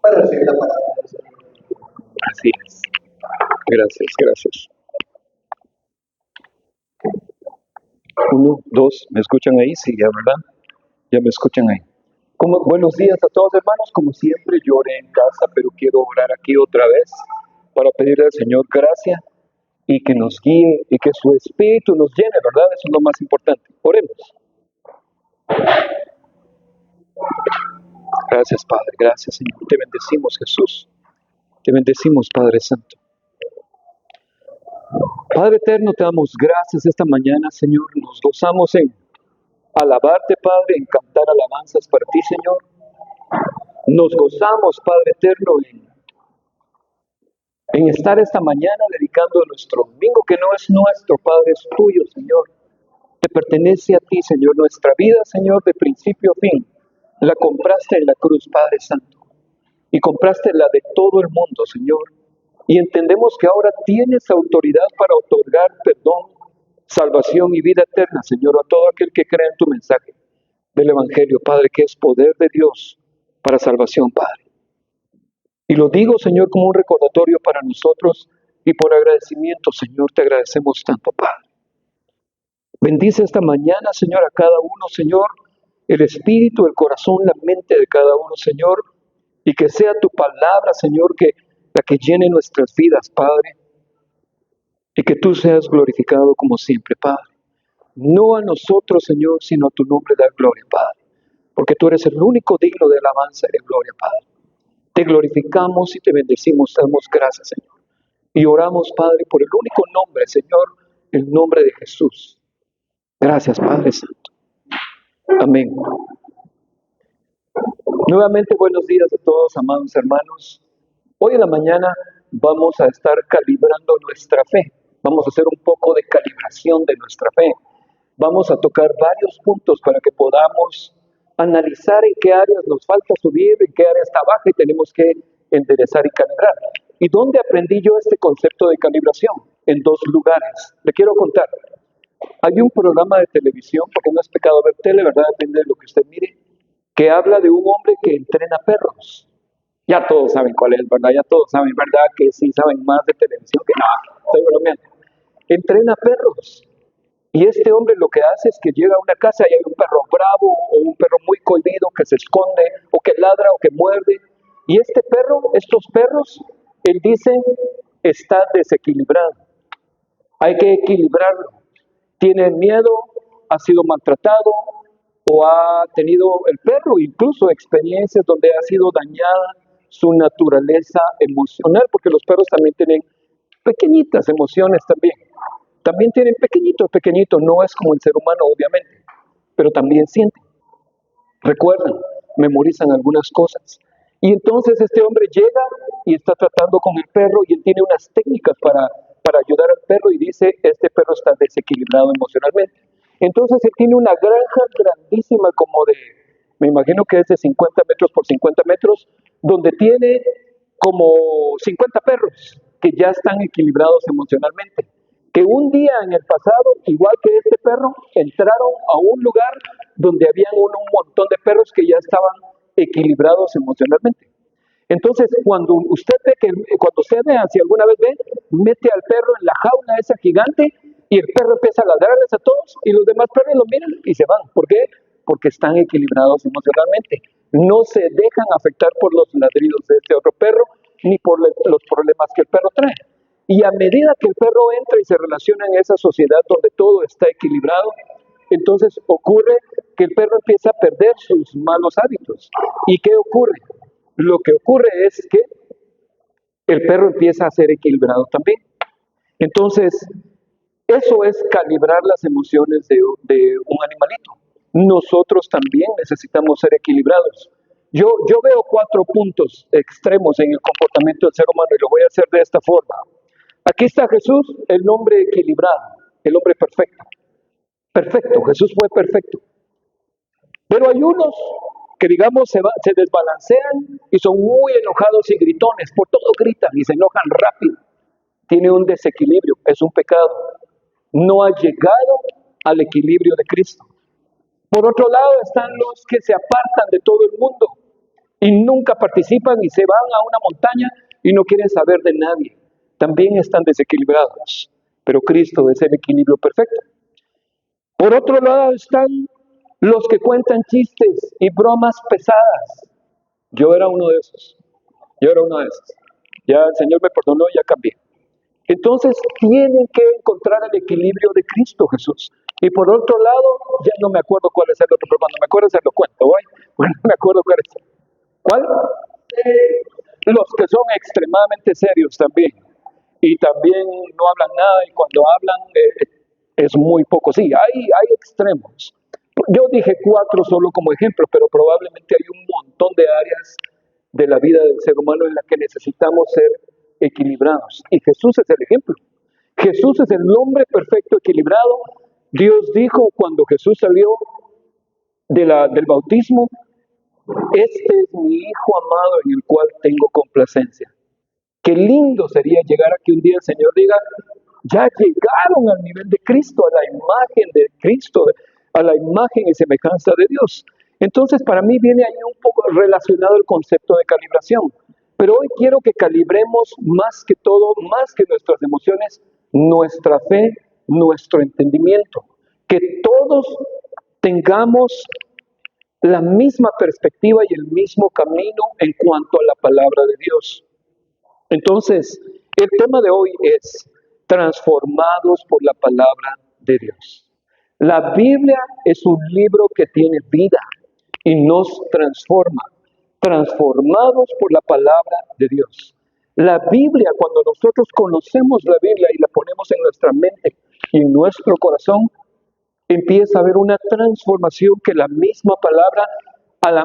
Para recibir la palabra del Señor. Así es. Gracias, gracias. 1, 2, ¿me escuchan ahí? Sí, ya, ¿verdad? Ya me escuchan ahí. Buenos días a todos, hermanos. Como siempre, yo oré en casa, pero quiero orar aquí otra vez para pedirle al Señor gracia y que nos guíe y que su Espíritu nos llene, ¿verdad? Eso es lo más importante. Oremos. Gracias, Padre. Gracias, Señor. Te bendecimos, Jesús. Te bendecimos, Padre Santo. Padre eterno, te damos gracias esta mañana, Señor. Nos gozamos en alabarte, Padre, en cantar alabanzas para ti, Señor. Nos gozamos, Padre eterno, en estar esta mañana dedicando nuestro domingo, que no es nuestro, Padre, es tuyo, Señor. Te pertenece a ti, Señor. Nuestra vida, Señor, de principio a fin, la compraste en la cruz, Padre Santo. Y compraste la de todo el mundo, Señor. Y entendemos que ahora tienes autoridad para otorgar perdón, salvación y vida eterna, Señor, a todo aquel que cree en tu mensaje del Evangelio, Padre, que es poder de Dios para salvación, Padre. Y lo digo, Señor, como un recordatorio para nosotros y por agradecimiento, Señor, te agradecemos tanto, Padre. Bendice esta mañana, Señor, a cada uno, Señor, el espíritu, el corazón, la mente de cada uno, Señor, y que sea tu palabra, Señor, la que llene nuestras vidas, Padre, y que tú seas glorificado como siempre, Padre. No a nosotros, Señor, sino a tu nombre da gloria, Padre, porque tú eres el único digno de alabanza y de gloria, Padre. Te glorificamos y te bendecimos, te damos gracias, Señor. Y oramos, Padre, por el único nombre, Señor, el nombre de Jesús. Gracias, Padre Santo. Amén. Nuevamente, buenos días a todos, amados hermanos. Hoy en la mañana vamos a estar calibrando nuestra fe. Vamos a hacer un poco de calibración de nuestra fe. Vamos a tocar varios puntos para que podamos analizar en qué áreas nos falta subir, en qué área está baja y tenemos que enderezar y calibrar. ¿Y dónde aprendí yo este concepto de calibración? En 2 lugares. Le quiero contar. Hay un programa de televisión, porque no es pecado ver tele, ¿verdad? Depende de lo que usted mire, que habla de un hombre que entrena perros. Ya todos saben cuál es, ¿verdad? Ya todos saben, ¿verdad? Que sí saben más de televisión que no, estoy bromeando. Entrena perros. Y este hombre lo que hace es que llega a una casa y hay un perro bravo o un perro muy cohibido que se esconde o que ladra o que muerde. Y este perro, estos perros, él dice, está desequilibrado. Hay que equilibrarlo. Tiene miedo, ha sido maltratado o ha tenido el perro incluso experiencias donde ha sido dañada su naturaleza emocional, porque los perros también tienen pequeñitas emociones también. También tienen pequeñitos, no es como el ser humano obviamente, pero también sienten, recuerdan, memorizan algunas cosas. Y entonces este hombre llega y está tratando con el perro y él tiene unas técnicas para ayudar al perro y dice, este perro está desequilibrado emocionalmente. Entonces él tiene una granja grandísima como de, me imagino que es de 50 metros por 50 metros, donde tiene como 50 perros que ya están equilibrados emocionalmente. Que un día en el pasado, igual que este perro, entraron a un lugar donde habían un montón de perros que ya estaban equilibrados emocionalmente. Entonces, cuando usted vea, si alguna vez ve, mete al perro en la jaula esa gigante y el perro empieza a ladrarles a todos y los demás perros lo miran y se van. ¿Por qué? Porque están equilibrados emocionalmente. No se dejan afectar por los ladridos de este otro perro ni por los problemas que el perro trae. Y a medida que el perro entra y se relaciona en esa sociedad donde todo está equilibrado, entonces ocurre que el perro empieza a perder sus malos hábitos. ¿Y qué ocurre? Lo que ocurre es que el perro empieza a ser equilibrado también. Entonces, eso es calibrar las emociones de un animalito. Nosotros también necesitamos ser equilibrados. Yo veo 4 puntos extremos en el comportamiento del ser humano y lo voy a hacer de esta forma. Aquí está Jesús, el hombre equilibrado, el hombre perfecto. Perfecto, Jesús fue perfecto. Pero hay unos que, digamos, se desbalancean y son muy enojados y gritones, por todo gritan y se enojan rápido. Tiene un desequilibrio, es un pecado. No ha llegado al equilibrio de Cristo. Por otro lado están los que se apartan de todo el mundo y nunca participan y se van a una montaña y no quieren saber de nadie. También están desequilibrados, pero Cristo es el equilibrio perfecto. Por otro lado están los que cuentan chistes y bromas pesadas. Yo era uno de esos. Ya el Señor me perdonó y ya cambié. Entonces tienen que encontrar el equilibrio de Cristo Jesús. Y por otro lado, ya no me acuerdo cuál es el otro, pero cuando me acuerdo se lo cuento. Bueno, me acuerdo cuál es. ¿Cuál? Los que son extremadamente serios también. Y también no hablan nada y cuando hablan es muy poco. Sí, hay extremos. Yo dije 4 solo como ejemplo, pero probablemente hay un montón de áreas de la vida del ser humano en la que necesitamos ser equilibrados. Y Jesús es el ejemplo. Jesús es el hombre perfecto, equilibrado. Dios dijo cuando Jesús salió del bautismo, este es mi Hijo amado en el cual tengo complacencia. Qué lindo sería llegar a que un día el Señor diga, ya llegaron al nivel de Cristo, a la imagen de Cristo, a la imagen y semejanza de Dios. Entonces, para mí viene ahí un poco relacionado el concepto de calibración. Pero hoy quiero que calibremos más que todo, más que nuestras emociones, nuestra fe, nuestro entendimiento. Que todos tengamos la misma perspectiva y el mismo camino en cuanto a la palabra de Dios. Entonces, el tema de hoy es transformados por la palabra de Dios. La Biblia es un libro que tiene vida y nos transforma, transformados por la palabra de Dios. La Biblia, cuando nosotros conocemos la Biblia y la ponemos en nuestra mente y en nuestro corazón, empieza a haber una transformación que la misma palabra,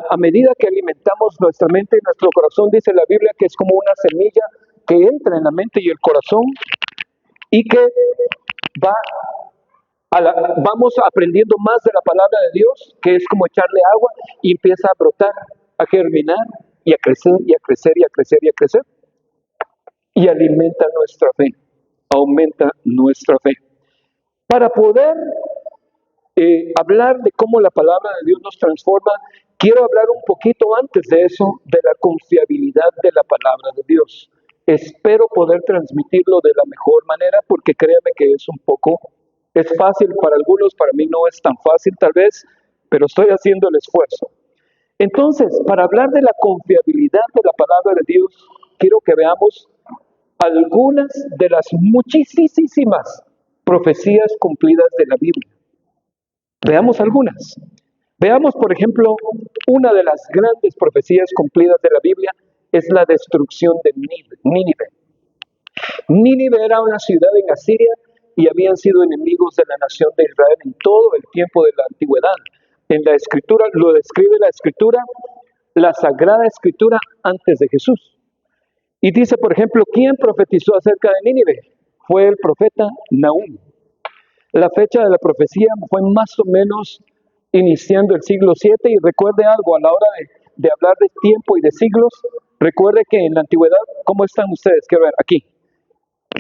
a medida que alimentamos nuestra mente y nuestro corazón, dice la Biblia que es como una semilla que entra en la mente y el corazón y que vamos aprendiendo más de la palabra de Dios, que es como echarle agua y empieza a brotar, a germinar y a crecer y a crecer y a crecer y a crecer. Y alimenta nuestra fe, aumenta nuestra fe. Para poder hablar de cómo la palabra de Dios nos transforma, quiero hablar un poquito antes de eso, de la confiabilidad de la palabra de Dios. Espero poder transmitirlo de la mejor manera, porque créame que es fácil para algunos, para mí no es tan fácil tal vez, pero estoy haciendo el esfuerzo. Entonces, para hablar de la confiabilidad de la palabra de Dios, quiero que veamos algunas de las muchísimas profecías cumplidas de la Biblia. Veamos algunas. Veamos, por ejemplo, una de las grandes profecías cumplidas de la Biblia es la destrucción de Nínive. Nínive era una ciudad en Asiria y habían sido enemigos de la nación de Israel en todo el tiempo de la antigüedad. En la Escritura, lo describe la Escritura, la Sagrada Escritura antes de Jesús. Y dice, por ejemplo, ¿quién profetizó acerca de Nínive? Fue el profeta Nahum. La fecha de la profecía fue más o menos iniciando el siglo 7 y recuerde algo, a la hora de hablar de tiempo y de siglos, recuerde que en la antigüedad, ¿cómo están ustedes? Quiero ver, aquí,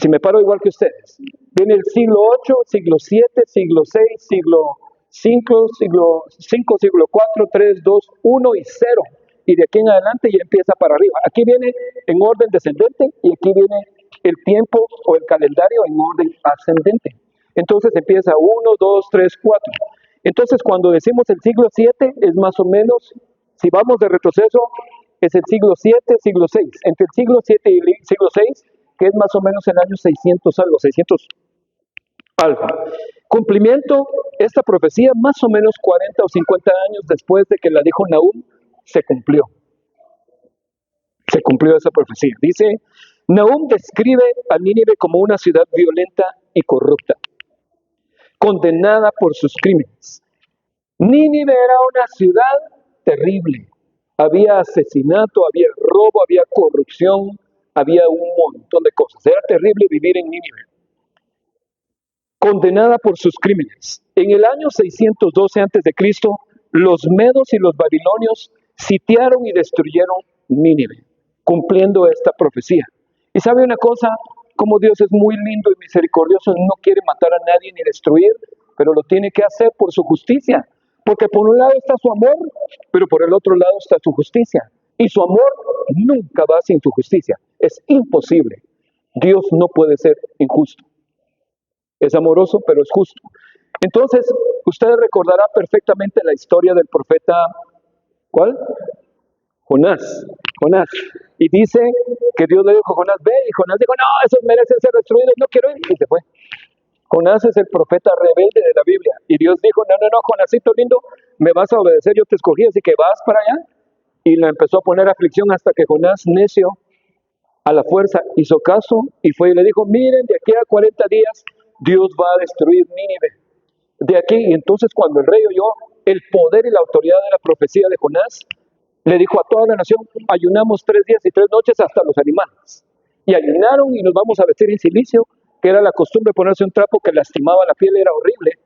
si me paro igual que ustedes, viene el siglo 8, siglo 7, siglo 6, siglo 5, siglo 5, siglo 4, 3, 2, 1 y 0, y de aquí en adelante ya empieza para arriba. Aquí viene en orden descendente y aquí viene el tiempo o el calendario en orden ascendente. Entonces empieza 1, 2, 3, 4. Entonces cuando decimos el siglo 7 es más o menos, si vamos de retroceso, es el siglo 7, siglo 6. Entre el siglo 7 y el siglo 6, que es más o menos el año 600 algo, 600 algo. Cumplimiento, esta profecía más o menos 40 o 50 años después de que la dijo Nahum, se cumplió. Se cumplió esa profecía. Dice, Nahum describe a Nínive como una ciudad violenta y corrupta, condenada por sus crímenes. Nínive era una ciudad terrible. Había asesinato, había robo, había corrupción, había un montón de cosas. Era terrible vivir en Nínive. Condenada por sus crímenes. En el año 612 a.C., los medos y los babilonios sitiaron y destruyeron Nínive, cumpliendo esta profecía. Y sabe una cosa, como Dios es muy lindo y misericordioso, no quiere matar a nadie ni destruir, pero lo tiene que hacer por su justicia, Porque por un lado está su amor, pero por el otro lado está su justicia. Y su amor nunca va sin su justicia. Es imposible. Dios no puede ser injusto. Es amoroso, pero es justo. Entonces, usted recordará perfectamente la historia del profeta, ¿cuál? Jonás. Y dice que Dios le dijo a Jonás, ve, y Jonás dijo, no, esos merecen ser destruidos, no quiero ir, y se fue. Jonás es el profeta rebelde de la Biblia. Y Dios dijo, no, Jonásito lindo, me vas a obedecer, yo te escogí, así que vas para allá. Y le empezó a poner aflicción hasta que Jonás, necio, a la fuerza, hizo caso y fue y le dijo, miren, de aquí a 40 días, Dios va a destruir Nínive. De aquí, y entonces cuando el rey oyó el poder y la autoridad de la profecía de Jonás, le dijo a toda la nación, ayunamos 3 días y 3 noches hasta los animales. Y ayunaron y nos vamos a vestir en silicio, que era la costumbre de ponerse un trapo que lastimaba la piel, era horrible,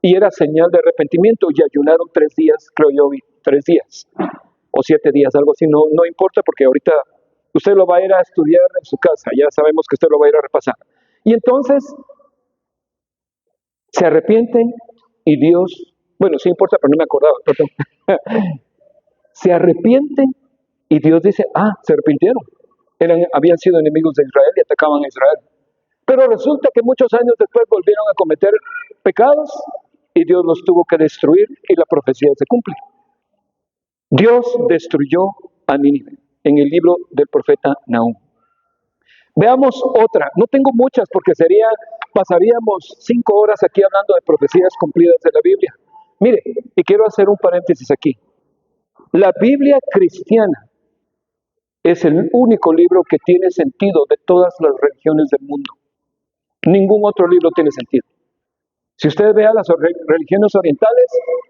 y era señal de arrepentimiento, y ayunaron 3 días, creo yo, 3 días, o 7 días, algo así, no importa, porque ahorita usted lo va a ir a estudiar en su casa, ya sabemos que usted lo va a ir a repasar. Y entonces, se arrepienten, y Dios, bueno, sí importa, pero no me acordaba, perdón. Se arrepienten, y Dios dice, se arrepintieron. Habían sido enemigos de Israel y atacaban a Israel. Pero resulta que muchos años después volvieron a cometer pecados y Dios los tuvo que destruir y la profecía se cumple. Dios destruyó a Nínive en el libro del profeta Nahum. Veamos otra. No tengo muchas porque pasaríamos 5 horas aquí hablando de profecías cumplidas de la Biblia. Mire, y quiero hacer un paréntesis aquí. La Biblia cristiana es el único libro que tiene sentido de todas las religiones del mundo. Ningún otro libro tiene sentido. Si usted ve a las religiones orientales,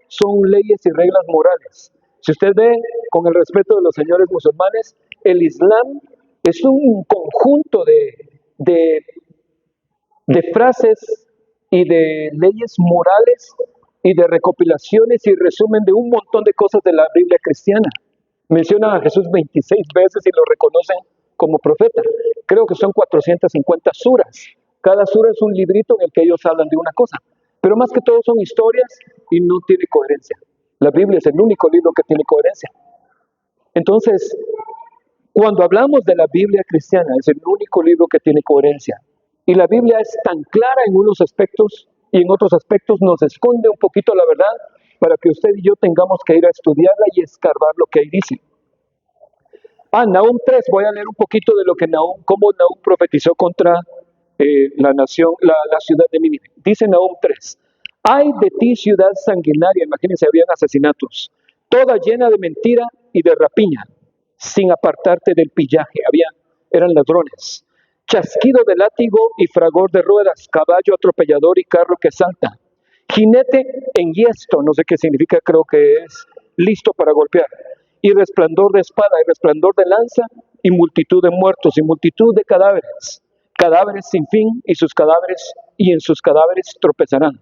son leyes y reglas morales. Si usted ve, con el respeto de los señores musulmanes, el Islam es un conjunto de frases y de leyes morales y de recopilaciones y resumen de un montón de cosas de la Biblia cristiana. Mencionan a Jesús 26 veces y lo reconocen como profeta. Creo que son 450 suras. Cada sura es un librito en el que ellos hablan de una cosa. Pero más que todo son historias y no tiene coherencia. La Biblia es el único libro que tiene coherencia. Entonces, cuando hablamos de la Biblia cristiana, es el único libro que tiene coherencia. Y la Biblia es tan clara en unos aspectos y en otros aspectos nos esconde un poquito la verdad para que usted y yo tengamos que ir a estudiarla y escarbar lo que ahí dice. Nahum 3, voy a leer un poquito de lo que cómo Nahum profetizó contra la ciudad de Nínive. Dice Nahum 3, ay de ti ciudad sanguinaria, imagínense, habían asesinatos, toda llena de mentira y de rapiña, sin apartarte del pillaje, eran ladrones, chasquido de látigo y fragor de ruedas, caballo atropellador y carro que salta, jinete enhiesto, no sé qué significa, creo que es listo para golpear, y resplandor de espada, y resplandor de lanza, y multitud de muertos, y multitud de cadáveres, cadáveres sin fin, y en sus cadáveres tropezarán.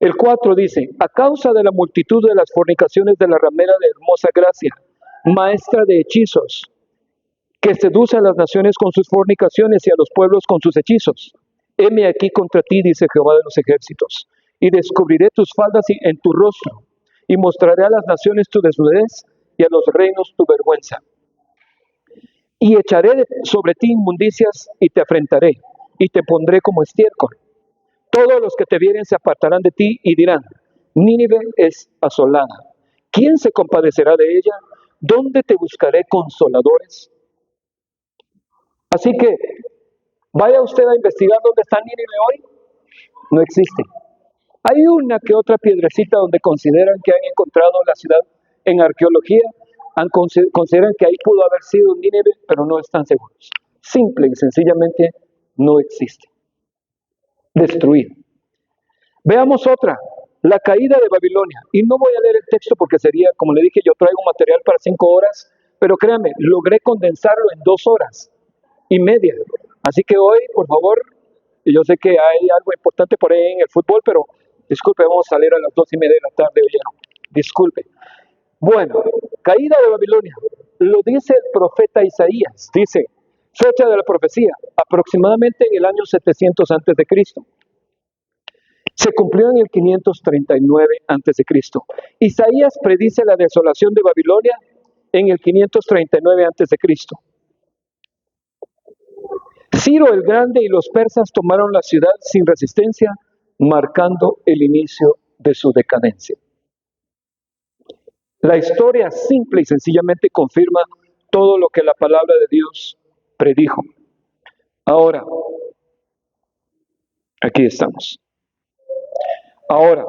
El 4 dice, a causa de la multitud de las fornicaciones de la ramera de hermosa gracia, maestra de hechizos, que seduce a las naciones con sus fornicaciones y a los pueblos con sus hechizos. Heme aquí contra ti, dice Jehová de los ejércitos, y descubriré tus faldas en tu rostro, y mostraré a las naciones tu desnudez, y a los reinos tu vergüenza. Y echaré sobre ti inmundicias, y te afrentaré, y te pondré como estiércol. Todos los que te vieren se apartarán de ti, y dirán, Nínive es asolada. ¿Quién se compadecerá de ella? ¿Dónde te buscaré consoladores? Así que, vaya usted a investigar dónde está Nínive hoy. No existe. Hay una que otra piedrecita donde consideran que han encontrado la ciudad en arqueología, consideran que ahí pudo haber sido Nínive, pero no están seguros. Simple y sencillamente no existe. Destruido. Veamos otra, la caída de Babilonia. Y no voy a leer el texto porque sería, como le dije, yo traigo material para 5 horas, pero créanme, logré condensarlo en 2 horas y media. Así que hoy, por favor, yo sé que hay algo importante por ahí en el fútbol, pero disculpe, vamos a salir a las 2:30 de la tarde, oyeron. Disculpe. Bueno, caída de Babilonia. Lo dice el profeta Isaías. Dice, fecha de la profecía, aproximadamente en el año 700 antes de Cristo. Se cumplió en el 539 a.C. Isaías predice la desolación de Babilonia en el 539 a.C. Ciro el Grande y los persas tomaron la ciudad sin resistencia, marcando el inicio de su decadencia. La historia simple y sencillamente confirma todo lo que la palabra de Dios predijo. Ahora, aquí estamos. Ahora,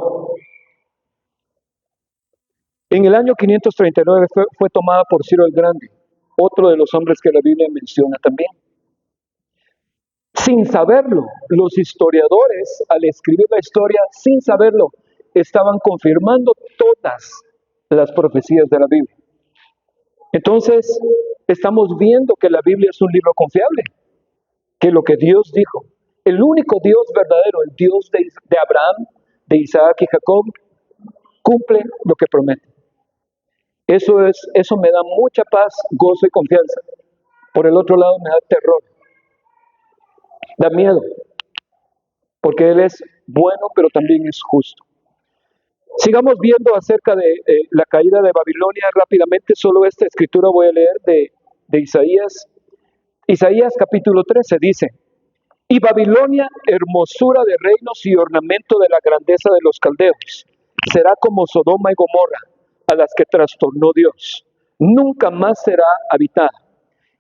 en el año 539 fue tomada por Ciro el Grande, otro de los hombres que la Biblia menciona también. Sin saberlo, los historiadores, al escribir la historia, sin saberlo, estaban confirmando todas las profecías de la Biblia. Entonces, estamos viendo que la Biblia es un libro confiable, que lo que Dios dijo, el único Dios verdadero, el Dios de Abraham, de Isaac y Jacob, cumple lo que promete. Eso me da mucha paz, gozo y confianza. Por el otro lado me da terror, da miedo, porque Él es bueno, pero también es justo. Sigamos viendo acerca de la caída de Babilonia rápidamente. Solo esta escritura voy a leer de Isaías. Isaías capítulo 13 dice: y Babilonia, hermosura de reinos y ornamento de la grandeza de los caldeos, será como Sodoma y Gomorra, a las que trastornó Dios. Nunca más será habitada,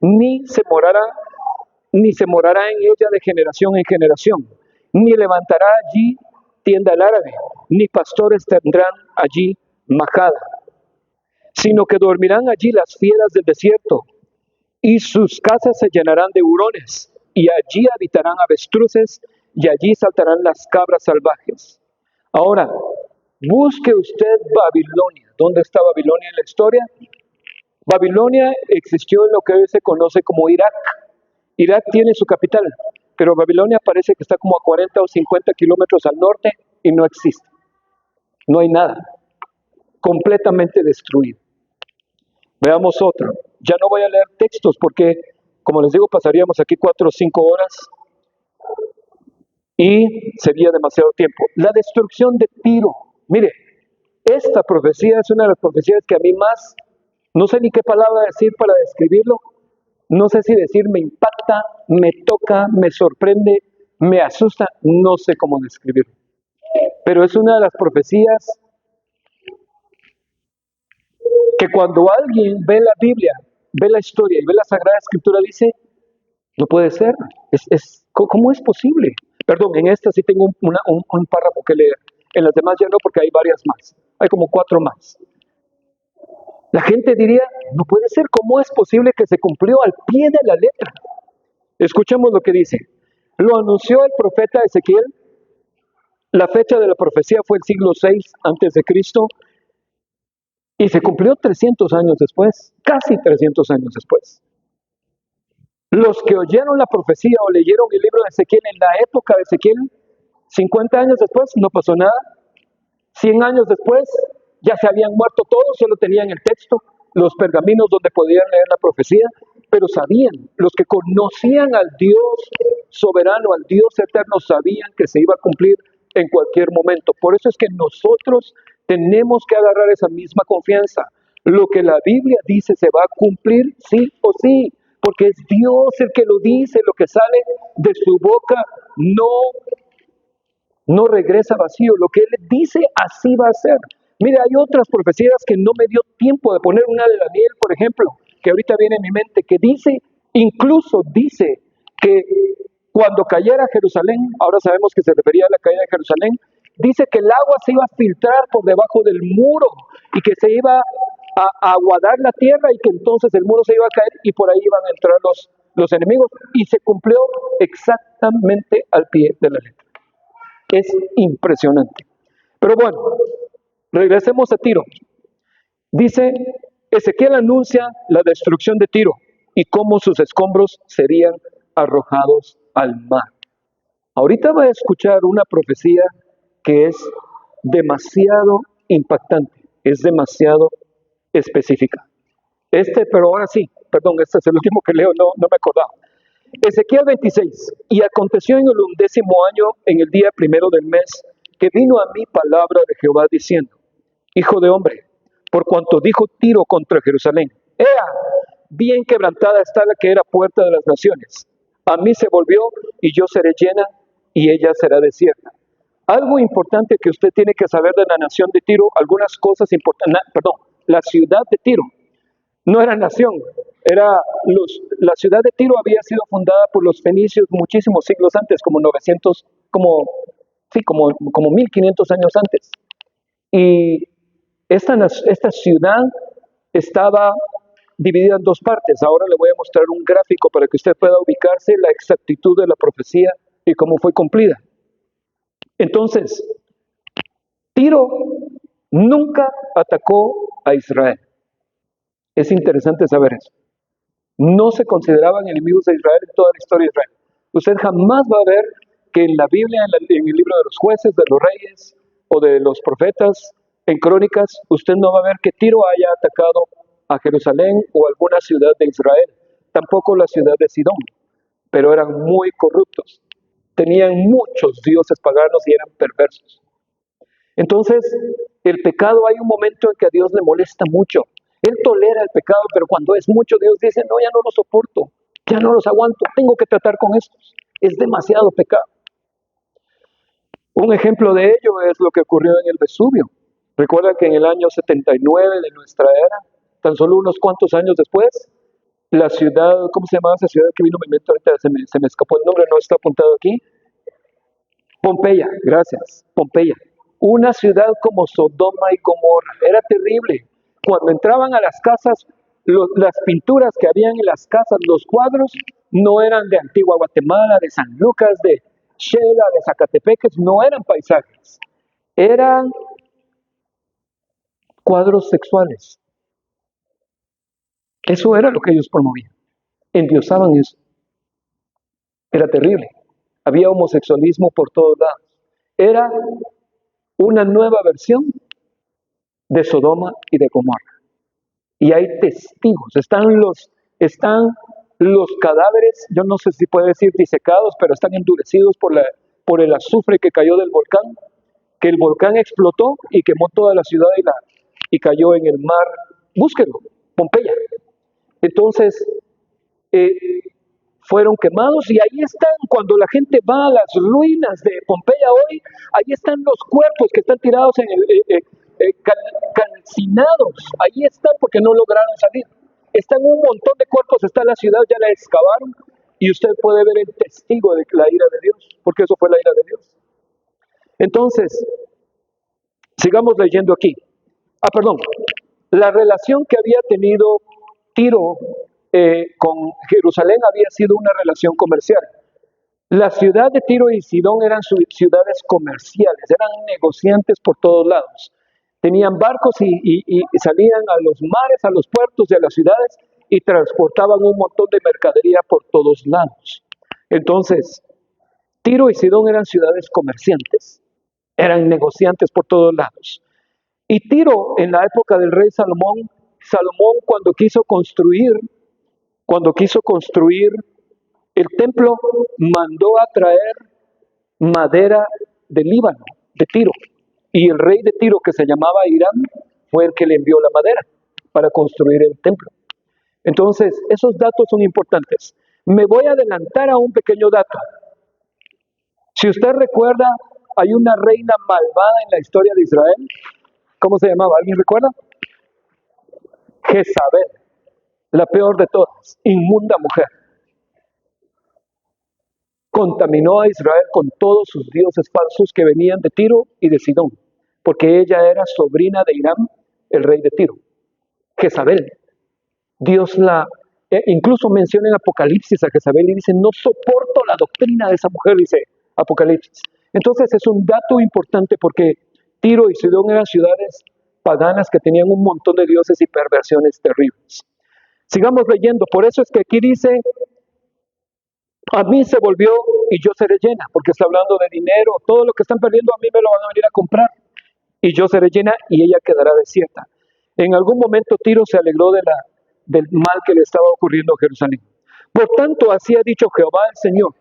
ni se morará en ella de generación en generación, ni levantará allí tienda el árabe, ni pastores tendrán allí majada, sino que dormirán allí las fieras del desierto, y sus casas se llenarán de hurones, y allí habitarán avestruces, y allí saltarán las cabras salvajes. Ahora, busque usted Babilonia. ¿Dónde está Babilonia en la historia? Babilonia existió en lo que hoy se conoce como Irak. Irak tiene su capital, pero Babilonia parece que está como a 40 o 50 kilómetros al norte y no existe. No hay nada. Completamente destruido. Veamos otro. Ya no voy a leer textos porque, como les digo, pasaríamos aquí 4 o 5 horas y sería demasiado tiempo. La destrucción de Tiro. Mire, esta profecía es una de las profecías que a mí más, no sé ni qué palabra decir para describirlo, no sé si decir me impacta, me toca, me sorprende, me asusta, no sé cómo describirlo. Pero es una de las profecías que cuando alguien ve la Biblia, ve la historia y ve la Sagrada Escritura, dice, no puede ser, ¿cómo es posible? Perdón, en esta sí tengo un párrafo que leer, en las demás ya no, porque hay varias más, hay como 4 más. La gente diría, no puede ser, ¿cómo es posible que se cumplió al pie de la letra? Escuchemos lo que dice. Lo anunció el profeta Ezequiel. La fecha de la profecía fue el siglo VI a.C. y se cumplió 300 años después, casi 300 años después. Los que oyeron la profecía o leyeron el libro de Ezequiel en la época de Ezequiel, 50 años después no pasó nada. 100 años después ya se habían muerto todos, solo tenían el texto, los pergaminos donde podían leer la profecía, pero sabían, los que conocían al Dios soberano, al Dios eterno, sabían que se iba a cumplir en cualquier momento. Por eso es que nosotros tenemos que agarrar esa misma confianza. Lo que la Biblia dice se va a cumplir sí o sí, porque es Dios el que lo dice, lo que sale de su boca no regresa vacío. Lo que Él dice, así va a ser. Mire, hay otras profecías que no me dio tiempo de poner, una de Daniel, por ejemplo, que ahorita viene en mi mente, que incluso dice que cuando cayera Jerusalén, ahora sabemos que se refería a la caída de Jerusalén, dice que el agua se iba a filtrar por debajo del muro y que se iba a aguadar la tierra y que entonces el muro se iba a caer y por ahí iban a entrar los enemigos, y se cumplió exactamente al pie de la letra. Es impresionante. Pero bueno, regresemos a Tiro. Dice, Ezequiel anuncia la destrucción de Tiro y cómo sus escombros serían arrojados al mar. Ahorita va a escuchar una profecía que es demasiado impactante, es demasiado específica. Pero ahora sí, perdón, este es el último que leo, no me acordaba. Ezequiel 26, y aconteció en el 11º año, en el día primero del mes, que vino a mí palabra de Jehová diciendo: Hijo de hombre, por cuanto dijo Tiro contra Jerusalén: Ea, bien quebrantada está la que era puerta de las naciones. A mí se volvió y yo seré llena y ella será desierta. Algo importante que usted tiene que saber de la nación de Tiro, algunas cosas importantes, perdón, la ciudad de Tiro no era nación, la ciudad de Tiro había sido fundada por los fenicios muchísimos siglos antes, como 900, como 1500 años antes. Y esta ciudad estaba dividida en dos partes. Ahora le voy a mostrar un gráfico para que usted pueda ubicarse la exactitud de la profecía y cómo fue cumplida. Entonces, Tiro nunca atacó a Israel. Es interesante saber eso. No se consideraban enemigos de Israel en toda la historia de Israel. Usted jamás va a ver que en la Biblia, en el libro de los jueces, de los reyes o de los profetas, en crónicas, usted no va a ver que Tiro haya atacado a Jerusalén o alguna ciudad de Israel. Tampoco la ciudad de Sidón, pero eran muy corruptos. Tenían muchos dioses paganos y eran perversos. Entonces, el pecado, hay un momento en que a Dios le molesta mucho. Él tolera el pecado, pero cuando es mucho, Dios dice: no, ya no lo soporto, ya no los aguanto, tengo que tratar con estos. Es demasiado pecado. Un ejemplo de ello es lo que ocurrió en el Vesubio. Recuerda que en el año 79 de nuestra era, tan solo unos cuantos años después, la ciudad, ¿cómo se llamaba esa ciudad que vino? Ahorita se me escapó el nombre, no está apuntado aquí. Pompeya, gracias, Pompeya. Una ciudad como Sodoma y Gomorra, era terrible. Cuando entraban a las casas, las pinturas que habían en las casas, los cuadros, no eran de Antigua Guatemala, de San Lucas, de Xela, de Zacatepeques, no eran paisajes, eran cuadros sexuales. Eso era lo que ellos promovían, endiosaban eso. Era terrible, había homosexualismo por todos lados. Era una nueva versión de Sodoma y de Gomorra. Y hay testigos, están los cadáveres, yo no sé si puede decir disecados, pero están endurecidos por el azufre que cayó del volcán, que el volcán explotó y quemó toda la ciudad y cayó en el mar. Búsquenlo, Pompeya. Entonces, fueron quemados y ahí están, cuando la gente va a las ruinas de Pompeya hoy, ahí están los cuerpos que están tirados en calcinados, ahí están porque no lograron salir. Están un montón de cuerpos, está la ciudad, ya la excavaron y usted puede ver el testigo de la ira de Dios, porque eso fue la ira de Dios. Entonces, sigamos leyendo aquí. Perdón, la relación que había tenido Tiro con Jerusalén había sido una relación comercial. La ciudad de Tiro y Sidón eran ciudades comerciales, eran negociantes por todos lados. Tenían barcos y salían a los mares, a los puertos de las ciudades y transportaban un montón de mercadería por todos lados. Entonces, Tiro y Sidón eran ciudades comerciantes, eran negociantes por todos lados. Y Tiro, en la época del rey Salomón, cuando quiso construir el templo, mandó a traer madera del Líbano, de Tiro. Y el rey de Tiro, que se llamaba Hiram, fue el que le envió la madera para construir el templo. Entonces, esos datos son importantes. Me voy a adelantar a un pequeño dato. Si usted recuerda, hay una reina malvada en la historia de Israel. ¿Cómo se llamaba? ¿Alguien recuerda? Jezabel, la peor de todas, inmunda mujer. Contaminó a Israel con todos sus dioses falsos que venían de Tiro y de Sidón, porque ella era sobrina de Hiram, el rey de Tiro. Jezabel, Dios incluso menciona en Apocalipsis a Jezabel y dice: no soporto la doctrina de esa mujer, dice Apocalipsis. Entonces es un dato importante porque Tiro y Sidón eran ciudades paganas que tenían un montón de dioses y perversiones terribles. Sigamos leyendo, por eso es que aquí dice: a mí se volvió y yo seré llena, porque está hablando de dinero, todo lo que están perdiendo a mí me lo van a venir a comprar, y yo seré llena y ella quedará desierta. En algún momento Tiro se alegró del mal que le estaba ocurriendo a Jerusalén. Por tanto, así ha dicho Jehová el Señor: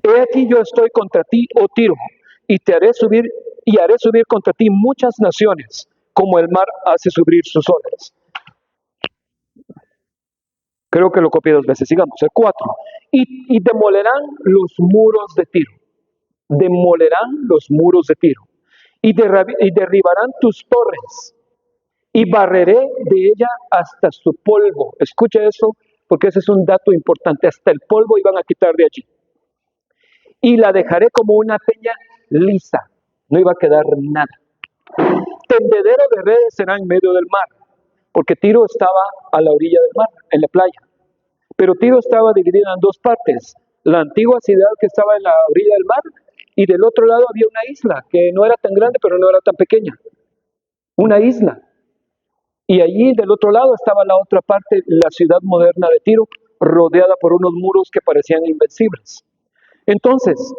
he aquí yo estoy contra ti, oh Tiro, y te haré subir y haré subir contra ti muchas naciones, como el mar hace subir sus olas. Creo que lo copié 2 veces. Sigamos, el 4. Y demolerán los muros de Tiro. Demolerán los muros de Tiro. Y derribarán tus torres. Y barreré de ella hasta su polvo. Escucha eso, porque ese es un dato importante. Hasta el polvo iban a quitar de allí. Y la dejaré como una peña lisa. No iba a quedar nada. Tendedero de redes será en medio del mar, porque Tiro estaba a la orilla del mar, en la playa. Pero Tiro estaba dividida en 2 partes. La antigua ciudad que estaba en la orilla del mar, y del otro lado había una isla, que no era tan grande, pero no era tan pequeña. Una isla. Y allí del otro lado estaba la otra parte, la ciudad moderna de Tiro, rodeada por unos muros que parecían invencibles. Entonces,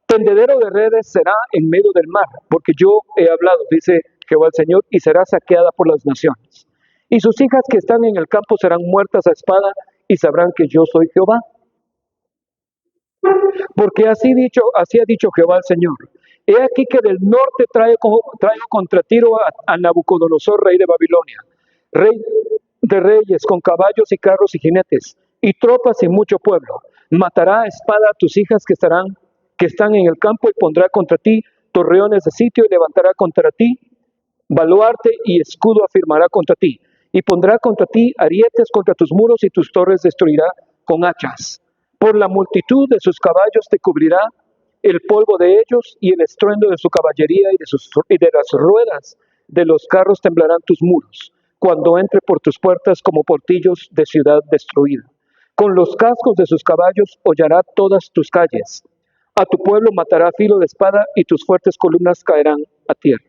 tendedero de redes será en medio del mar, porque yo he hablado, dice Jehová el Señor, y será saqueada por las naciones. Y sus hijas que están en el campo serán muertas a espada, y sabrán que yo soy Jehová. Porque así ha dicho Jehová el Señor. He aquí que del norte traigo contra Tiro a Nabucodonosor, rey de Babilonia, rey de reyes, con caballos y carros y jinetes, y tropas y mucho pueblo. Matará a espada a tus hijas que están en el campo, y pondrá contra ti torreones de sitio, y levantará contra ti baluarte y escudo afirmará contra ti. Y pondrá contra ti arietes contra tus muros, y tus torres destruirá con hachas. Por la multitud de sus caballos te cubrirá el polvo de ellos, y el estruendo de su caballería y de las ruedas de los carros temblarán tus muros, cuando entre por tus puertas como portillos de ciudad destruida. Con los cascos de sus caballos hollará todas tus calles. A tu pueblo matará a filo de espada, y tus fuertes columnas caerán a tierra.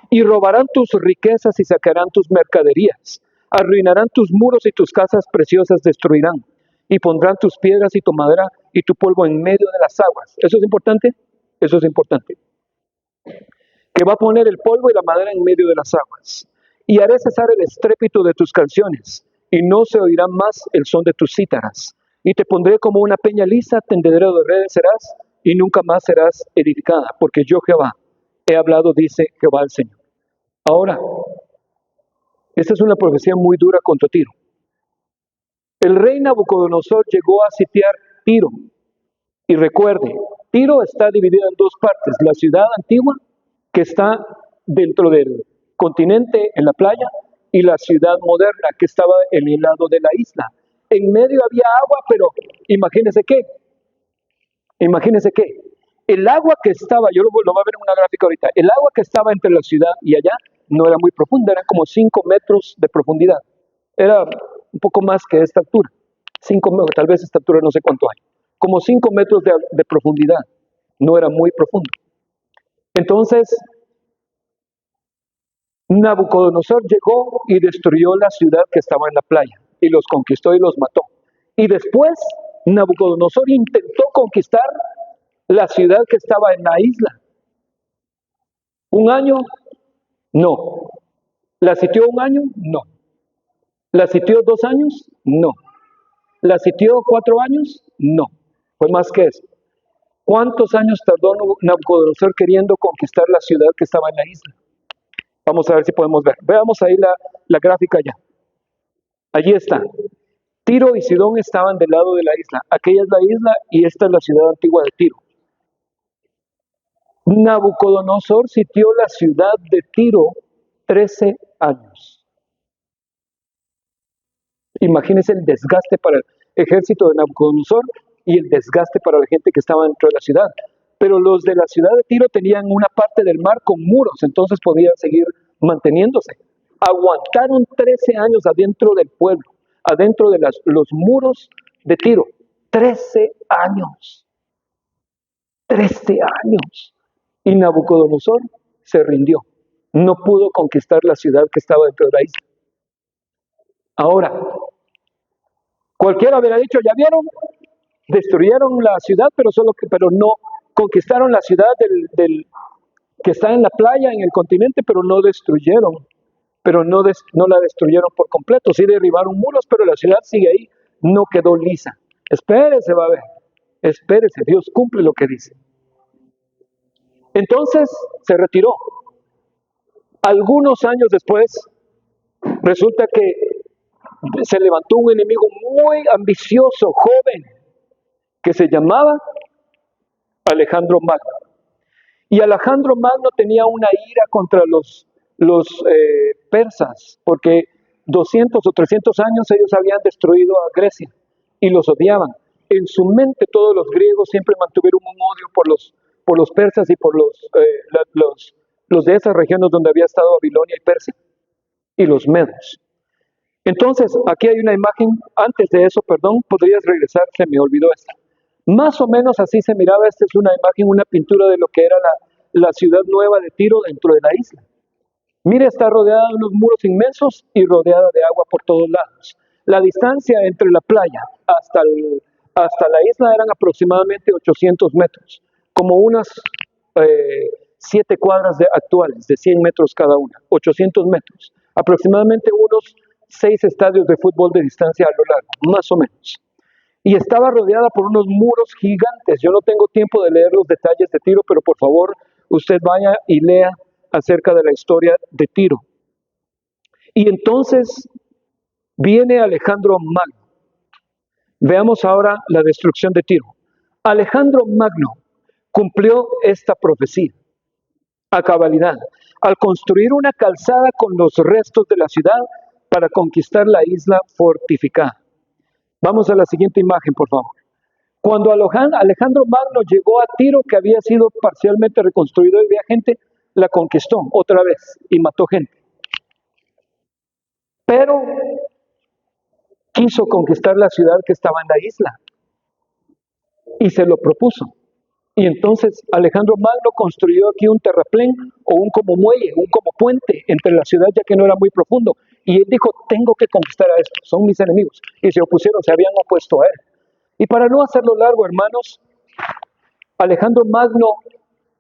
Y robarán tus riquezas y sacarán tus mercaderías. Arruinarán tus muros y tus casas preciosas destruirán. Y pondrán tus piedras y tu madera y tu polvo en medio de las aguas. ¿Eso es importante? Eso es importante. Que va a poner el polvo y la madera en medio de las aguas. Y haré cesar el estrépito de tus canciones, y no se oirá más el son de tus cítaras. Y te pondré como una peña lisa, tendedero de redes serás, y nunca más serás edificada, porque yo Jehová he hablado, dice Jehová el Señor. Ahora, esta es una profecía muy dura contra Tiro. El rey Nabucodonosor llegó a sitiar Tiro. Y recuerde, Tiro está dividida en 2 partes. La ciudad antigua, que está dentro del continente, en la playa, y la ciudad moderna, que estaba en el lado de la isla. En medio había agua, pero imagínense qué. El agua que estaba, yo lo voy a ver en una gráfica ahorita, el agua que estaba entre la ciudad y allá no era muy profunda, eran como 5 metros de profundidad. Era un poco más que esta altura. 5 metros, tal vez esta altura no sé cuánto hay. Como 5 metros de profundidad. No era muy profundo. Entonces, Nabucodonosor llegó y destruyó la ciudad que estaba en la playa, y los conquistó y los mató. Y después, Nabucodonosor intentó conquistar la ciudad que estaba en la isla. 1 año, no. ¿La sitió 1 año? No. ¿La sitió 2 años? No. ¿La sitió 4 años? No. Fue más que eso. ¿Cuántos años tardó Nabucodonosor queriendo conquistar la ciudad que estaba en la isla? Vamos a ver si podemos ver. Veamos ahí la gráfica ya. Allí está. Tiro y Sidón estaban del lado de la isla. Aquella es la isla y esta es la ciudad antigua de Tiro. Nabucodonosor sitió la ciudad de Tiro 13 años. Imagínense el desgaste para el ejército de Nabucodonosor y el desgaste para la gente que estaba dentro de la ciudad. Pero los de la ciudad de Tiro tenían una parte del mar con muros, entonces podían seguir manteniéndose. Aguantaron 13 años adentro del pueblo, adentro de los muros de Tiro. 13 años. 13 años. Y Nabucodonosor se rindió. No pudo conquistar la ciudad que estaba dentro de la isla. Ahora, cualquiera hubiera dicho, ¿ya vieron? Destruyeron la ciudad, pero no conquistaron la ciudad que está en la playa, en el continente, pero no destruyeron. Pero no la destruyeron por completo. Sí derribaron muros, pero la ciudad sigue ahí. No quedó lisa. Espérese, va a ver. Espérese, Dios cumple lo que dice. Entonces se retiró. Algunos años después, resulta que se levantó un enemigo muy ambicioso, joven, que se llamaba Alejandro Magno. Y Alejandro Magno tenía una ira contra los persas, porque 200 o 300 años ellos habían destruido a Grecia y los odiaban. En su mente todos los griegos siempre mantuvieron un odio por los persas y por los de esas regiones donde había estado Babilonia y Persia, y los medos. Entonces, aquí hay una imagen, antes de eso, perdón, podrías regresar, se me olvidó esta. Más o menos así se miraba, esta es una imagen, una pintura de lo que era la ciudad nueva de Tiro dentro de la isla. Mire, está rodeada de unos muros inmensos y rodeada de agua por todos lados. La distancia entre la playa hasta la isla eran aproximadamente 800 metros, como unas 7 cuadras actuales, de 100 metros cada una, 800 metros, aproximadamente unos 6 estadios de fútbol de distancia a lo largo, más o menos. Y estaba rodeada por unos muros gigantes. Yo no tengo tiempo de leer los detalles de Tiro, pero por favor, usted vaya y lea acerca de la historia de Tiro. Y entonces viene Alejandro Magno. Veamos ahora la destrucción de Tiro. Alejandro Magno cumplió esta profecía a cabalidad al construir una calzada con los restos de la ciudad para conquistar la isla fortificada. Vamos a la siguiente imagen, por favor. Cuando Alejandro Magno llegó a Tiro, que había sido parcialmente reconstruido, y había gente, la conquistó otra vez y mató gente. Pero quiso conquistar la ciudad que estaba en la isla y se lo propuso. Y entonces Alejandro Magno construyó aquí un terraplén o un como muelle, un como puente entre la ciudad, ya que no era muy profundo. Y él dijo, tengo que conquistar a estos, son mis enemigos. Y se opusieron, se habían opuesto a él. Y para no hacerlo largo, hermanos, Alejandro Magno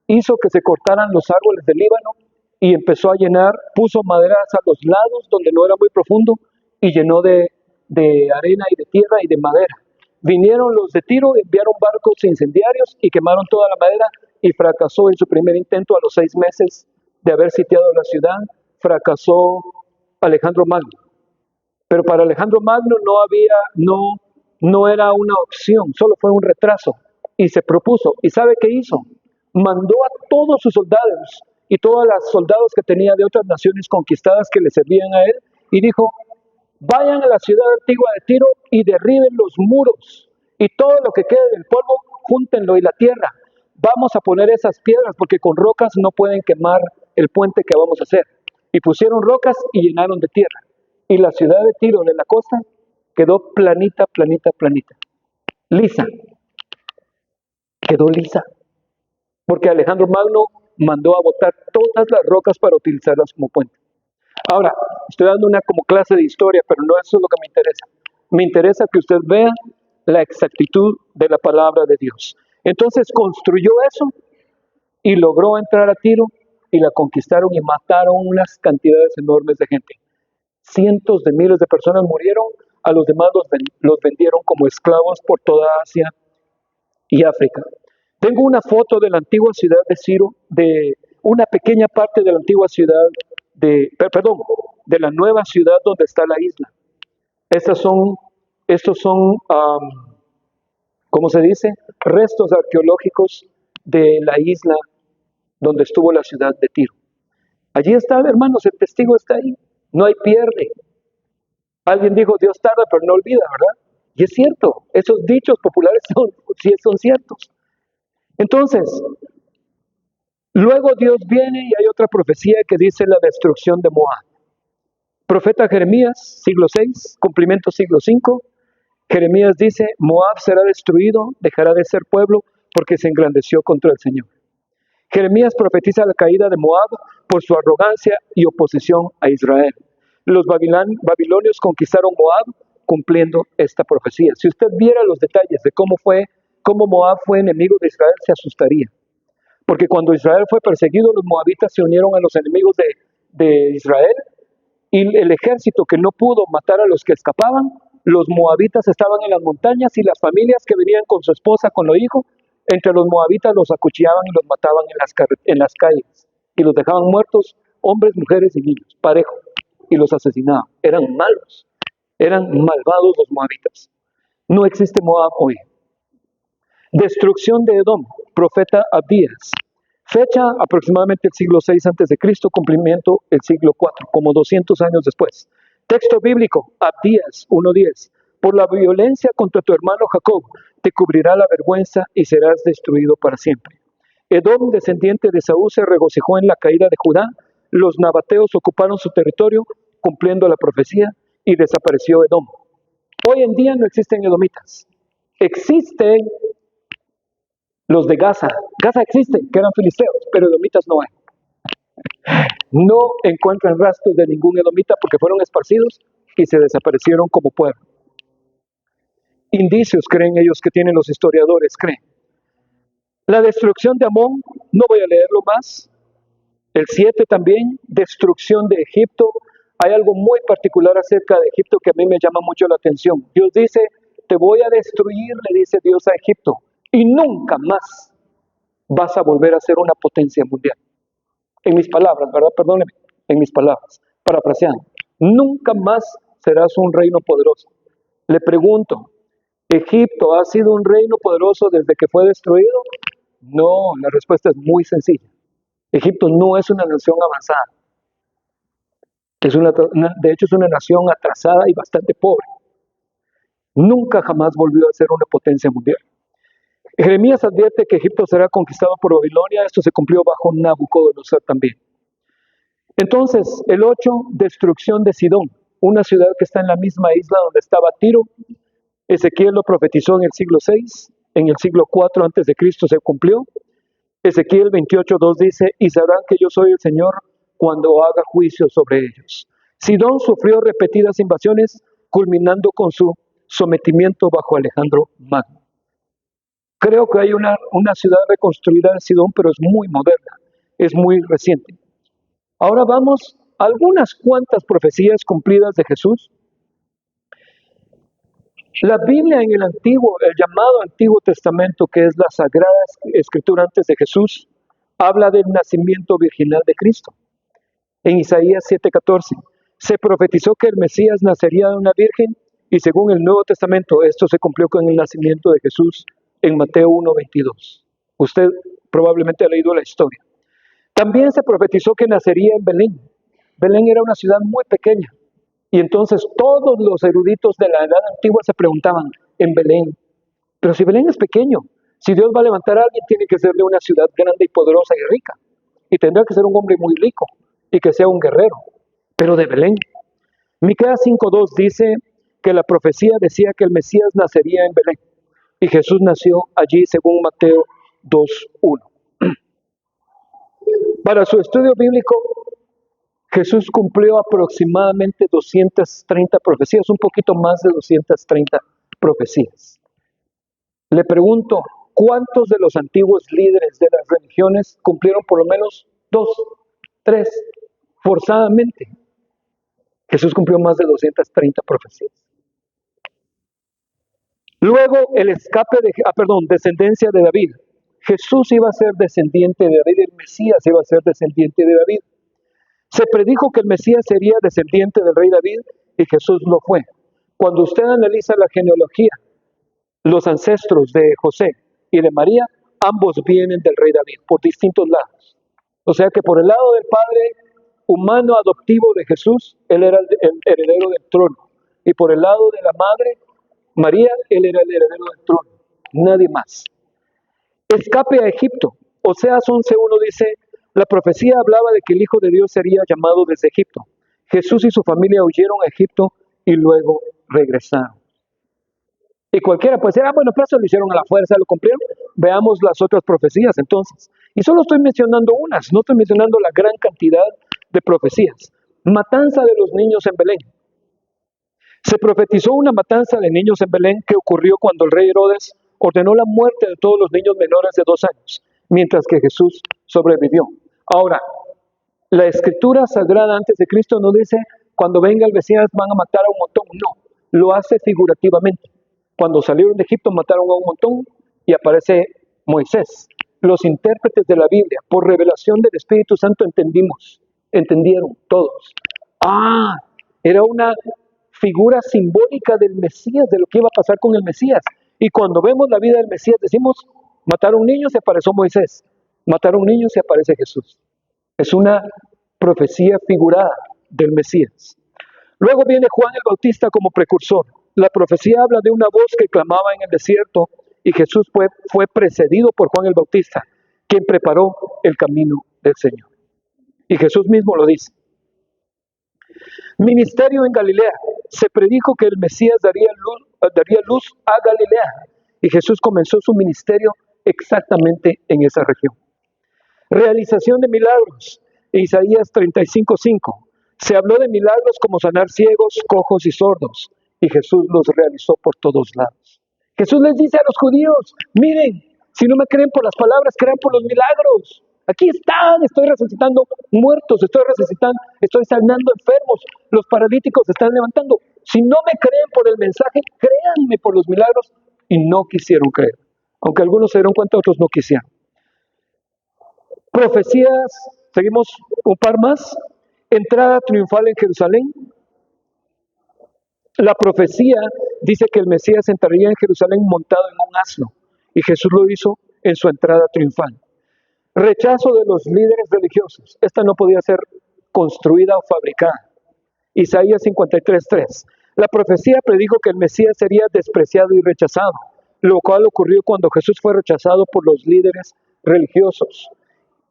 hizo que se cortaran los árboles del Líbano y empezó a llenar, puso maderas a los lados donde no era muy profundo y llenó de arena y de tierra y de madera. Vinieron los de Tiro, enviaron barcos incendiarios y quemaron toda la madera y fracasó en su primer intento. A los 6 meses de haber sitiado la ciudad, fracasó Alejandro Magno. Pero para Alejandro Magno no era una opción, solo fue un retraso. Y se propuso, ¿y sabe qué hizo? Mandó a todos sus soldados y todos los soldados que tenía de otras naciones conquistadas que le servían a él, y dijo, vayan a la ciudad antigua de Tiro y derriben los muros, y todo lo que quede del polvo, júntenlo, y la tierra. Vamos a poner esas piedras, porque con rocas no pueden quemar el puente que vamos a hacer. Y pusieron rocas y llenaron de tierra. Y la ciudad de Tiro, de la costa, quedó planita, planita, planita. Lisa. Quedó lisa. Porque Alejandro Magno mandó a botar todas las rocas para utilizarlas como puente. Ahora, estoy dando una como clase de historia, pero no eso es lo que me interesa. Me interesa que usted vea la exactitud de la palabra de Dios. Entonces construyó eso y logró entrar a Tiro y la conquistaron y mataron unas cantidades enormes de gente. Cientos de miles de personas murieron, a los demás los vendieron como esclavos por toda Asia y África. Tengo una foto de la antigua ciudad de Tiro, de una pequeña parte de la antigua ciudad de la nueva ciudad donde está la isla. Estos son, ¿cómo se dice? Restos arqueológicos de la isla donde estuvo la ciudad de Tiro. Allí está, hermanos, el testigo está ahí. No hay pierde. Alguien dijo, Dios tarda, pero no olvida, ¿verdad? Y es cierto, esos dichos populares son ciertos. Entonces, luego Dios viene y hay otra profecía que dice la destrucción de Moab. Profeta Jeremías, siglo 6, cumplimiento siglo 5. Jeremías dice, Moab será destruido, dejará de ser pueblo porque se engrandeció contra el Señor. Jeremías profetiza la caída de Moab por su arrogancia y oposición a Israel. Los babilonios conquistaron Moab cumpliendo esta profecía. Si usted viera los detalles de cómo Moab fue enemigo de Israel, se asustaría. Porque cuando Israel fue perseguido, los moabitas se unieron a los enemigos de Israel, y el ejército que no pudo matar a los que escapaban, los moabitas estaban en las montañas y las familias que venían con su esposa, con los hijos, Entre los moabitas los acuchillaban y los mataban en las calles, y los dejaban muertos, hombres, mujeres y niños, parejo, y los asesinaban. Eran malos, eran malvados los moabitas. No existe Moab hoy. Destrucción de Edom, profeta Abdías. Fecha aproximadamente el siglo VI a.C., cumplimiento el siglo IV, como 200 años después. Texto bíblico, Abdías 1:10. Por la violencia contra tu hermano Jacob, te cubrirá la vergüenza y serás destruido para siempre. Edom, descendiente de Saúl, se regocijó en la caída de Judá. Los nabateos ocuparon su territorio, cumpliendo la profecía, y desapareció Edom. Hoy en día no existen edomitas. Existen los de Gaza. Gaza existe, que eran filisteos, pero edomitas no hay. No encuentran rastros de ningún edomita porque fueron esparcidos y se desaparecieron como pueblo. Indicios creen ellos que tienen los historiadores, creen. La destrucción de Amón, no voy a leerlo más. El 7 también, destrucción de Egipto. Hay algo muy particular acerca de Egipto que a mí me llama mucho la atención. Dios dice, te voy a destruir, le dice Dios a Egipto, y nunca más vas a volver a ser una potencia mundial. En mis palabras, ¿verdad? Perdóneme, en mis palabras, parafraseando. Nunca más serás un reino poderoso. Le pregunto, ¿Egipto ha sido un reino poderoso desde que fue destruido? No, la respuesta es muy sencilla. Egipto no es una nación avanzada. De hecho, es una nación atrasada y bastante pobre. Nunca jamás volvió a ser una potencia mundial. Jeremías advierte que Egipto será conquistado por Babilonia. Esto se cumplió bajo Nabucodonosor también. Entonces, el 8, destrucción de Sidón, una ciudad que está en la misma isla donde estaba Tiro. Ezequiel lo profetizó en el siglo VI, en el siglo IV a.C. se cumplió. Ezequiel 28:2 dice, y sabrán que yo soy el Señor cuando haga juicio sobre ellos. Sidón sufrió repetidas invasiones, culminando con su sometimiento bajo Alejandro Magno. Creo que hay una ciudad reconstruida en Sidón, pero es muy moderna, es muy reciente. Ahora vamos a algunas cuantas profecías cumplidas de Jesús. La Biblia en el llamado Antiguo Testamento, que es la Sagrada Escritura antes de Jesús, habla del nacimiento virginal de Cristo. En Isaías 7:14, se profetizó que el Mesías nacería de una virgen, y según el Nuevo Testamento, esto se cumplió con el nacimiento de Jesús en Mateo 1:22. Usted probablemente ha leído la historia. También se profetizó que nacería en Belén. Belén era una ciudad muy pequeña. Y entonces todos los eruditos de la edad antigua se preguntaban, en Belén, pero si Belén es pequeño, si Dios va a levantar a alguien, tiene que ser de una ciudad grande y poderosa y rica. Y tendrá que ser un hombre muy rico y que sea un guerrero, pero de Belén. Miqueas 5:2 dice que la profecía decía que el Mesías nacería en Belén. Y Jesús nació allí según Mateo 2:1. Para su estudio bíblico, Jesús cumplió aproximadamente 230 profecías, un poquito más de 230 profecías. Le pregunto, ¿cuántos de los antiguos líderes de las religiones cumplieron por lo menos 2, 3, forzadamente? Jesús cumplió más de 230 profecías. Luego el escape descendencia de David. Jesús iba a ser descendiente de David, el Mesías iba a ser descendiente de David. Se predijo que el Mesías sería descendiente del rey David y Jesús lo fue. Cuando usted analiza la genealogía, los ancestros de José y de María, ambos vienen del rey David por distintos lados. O sea que por el lado del padre humano adoptivo de Jesús, él era el heredero del trono. Y por el lado de la madre, María, él era el heredero del trono. Nadie más. Escape a Egipto. Oseas 11:1 dice, la profecía hablaba de que el Hijo de Dios sería llamado desde Egipto. Jesús y su familia huyeron a Egipto y luego regresaron. Y cualquiera puede decir, bueno, pues lo hicieron a la fuerza, lo cumplieron. Veamos las otras profecías entonces. Y solo estoy mencionando unas, no estoy mencionando la gran cantidad de profecías. Matanza de los niños en Belén. Se profetizó una matanza de niños en Belén que ocurrió cuando el rey Herodes ordenó la muerte de todos los niños menores de 2 años, mientras que Jesús sobrevivió. Ahora, la escritura sagrada antes de Cristo no dice, cuando venga el Mesías van a matar a un montón. No, lo hace figurativamente. Cuando salieron de Egipto mataron a un montón y aparece Moisés. Los intérpretes de la Biblia, por revelación del Espíritu Santo, entendieron todos. Ah, era una figura simbólica del Mesías, de lo que iba a pasar con el Mesías. Y cuando vemos la vida del Mesías, decimos, matar a un niño, se apareció Moisés. Matar a un niño, se aparece Jesús. Es una profecía figurada del Mesías. Luego viene Juan el Bautista como precursor. La profecía habla de una voz que clamaba en el desierto y Jesús fue precedido por Juan el Bautista, quien preparó el camino del Señor. Y Jesús mismo lo dice. Ministerio en Galilea. Se predijo que el Mesías daría luz a Galilea. Y Jesús comenzó su ministerio exactamente en esa región. Realización de milagros. Isaías 35:5. Se habló de milagros como sanar ciegos, cojos y sordos. Y Jesús los realizó por todos lados. Jesús les dice a los judíos, miren, si no me creen por las palabras, crean por los milagros. Aquí están, estoy resucitando muertos, estoy sanando enfermos, los paralíticos se están levantando. Si no me creen por el mensaje, créanme por los milagros. Y no quisieron creer. Aunque algunos se dieron cuenta, otros no quisieron. Profecías, seguimos un par más. Entrada triunfal en Jerusalén. La profecía dice que el Mesías entraría en Jerusalén montado en un asno. Y Jesús lo hizo en su entrada triunfal. Rechazo de los líderes religiosos. Esta no podía ser construida o fabricada. Isaías 53:3. La profecía predijo que el Mesías sería despreciado y rechazado, lo cual ocurrió cuando Jesús fue rechazado por los líderes religiosos.